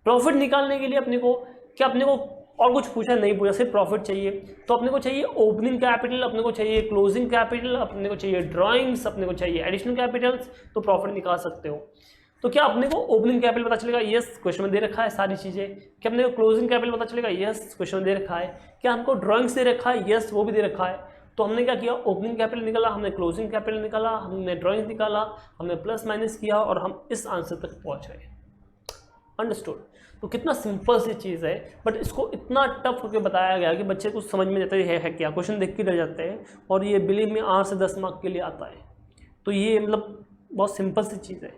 [SPEAKER 1] प्रॉफिट निकालने के लिए अपने को क्या, अपने को और कुछ पूछा नहीं, पूछा सिर्फ प्रॉफिट चाहिए। तो अपने को चाहिए ओपनिंग कैपिटल, अपने को चाहिए क्लोजिंग कैपिटल, अपने को चाहिए ड्राइंग्स, अपने को चाहिए एडिशनल कैपिटल्स, तो प्रॉफिट निकाल सकते हो। तो क्या अपने को ओपनिंग कैपिटल पता चलेगा? यस, क्वेश्चन में दे रखा है सारी चीजें। क्या अपने को क्लोजिंग कैपिटल पता चलेगा? यस, क्वेश्चन में दे रखा है। क्या हमको ड्राइंग्स दे रखा है? यस, वो भी दे रखा है। तो हमने क्या किया, ओपनिंग कैपिटल निकाला, हमने क्लोजिंग कैपिटल निकाला, हमने ड्राइंग्स निकाला, हमने प्लस माइनस किया और हम इस आंसर तक पहुंच गए। अंडरस्टूड? तो कितना सिंपल सी चीज़ है, बट इसको इतना टफ होकर बताया गया कि बच्चे को समझ में जाता है क्या, क्वेश्चन देख के रह जाते हैं। और ये बिलीव में 8 से 10 मार्क के लिए आता है। तो ये मतलब बहुत सिंपल सी चीज़ है,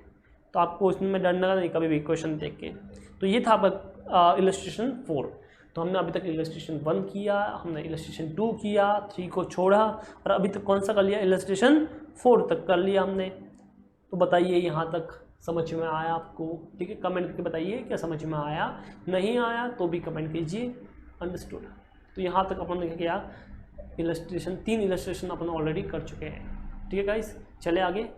[SPEAKER 1] तो आपको इसमें डरना नहीं कभी भी क्वेश्चन देख के। तो ये था आपका इलस्ट्रेशन 4। तो हमने अभी तक इलस्ट्रेशन 1 किया, हमने इलस्ट्रेशन 2 किया, 3 को छोड़ा, और अभी तक कौन सा कर लिया, इलस्ट्रेशन 4 तक कर लिया हमने। तो बताइए यहाँ तक समझ में आया आपको? ठीक है, कमेंट करके बताइए क्या समझ में आया, नहीं आया तो भी कमेंट कीजिए। अंडरस्टूड? तो यहाँ तक अपन ने क्या, इलस्ट्रेशन 3 इलस्ट्रेशन अपन ऑलरेडी कर चुके हैं। ठीक है गाइस, चले आगे।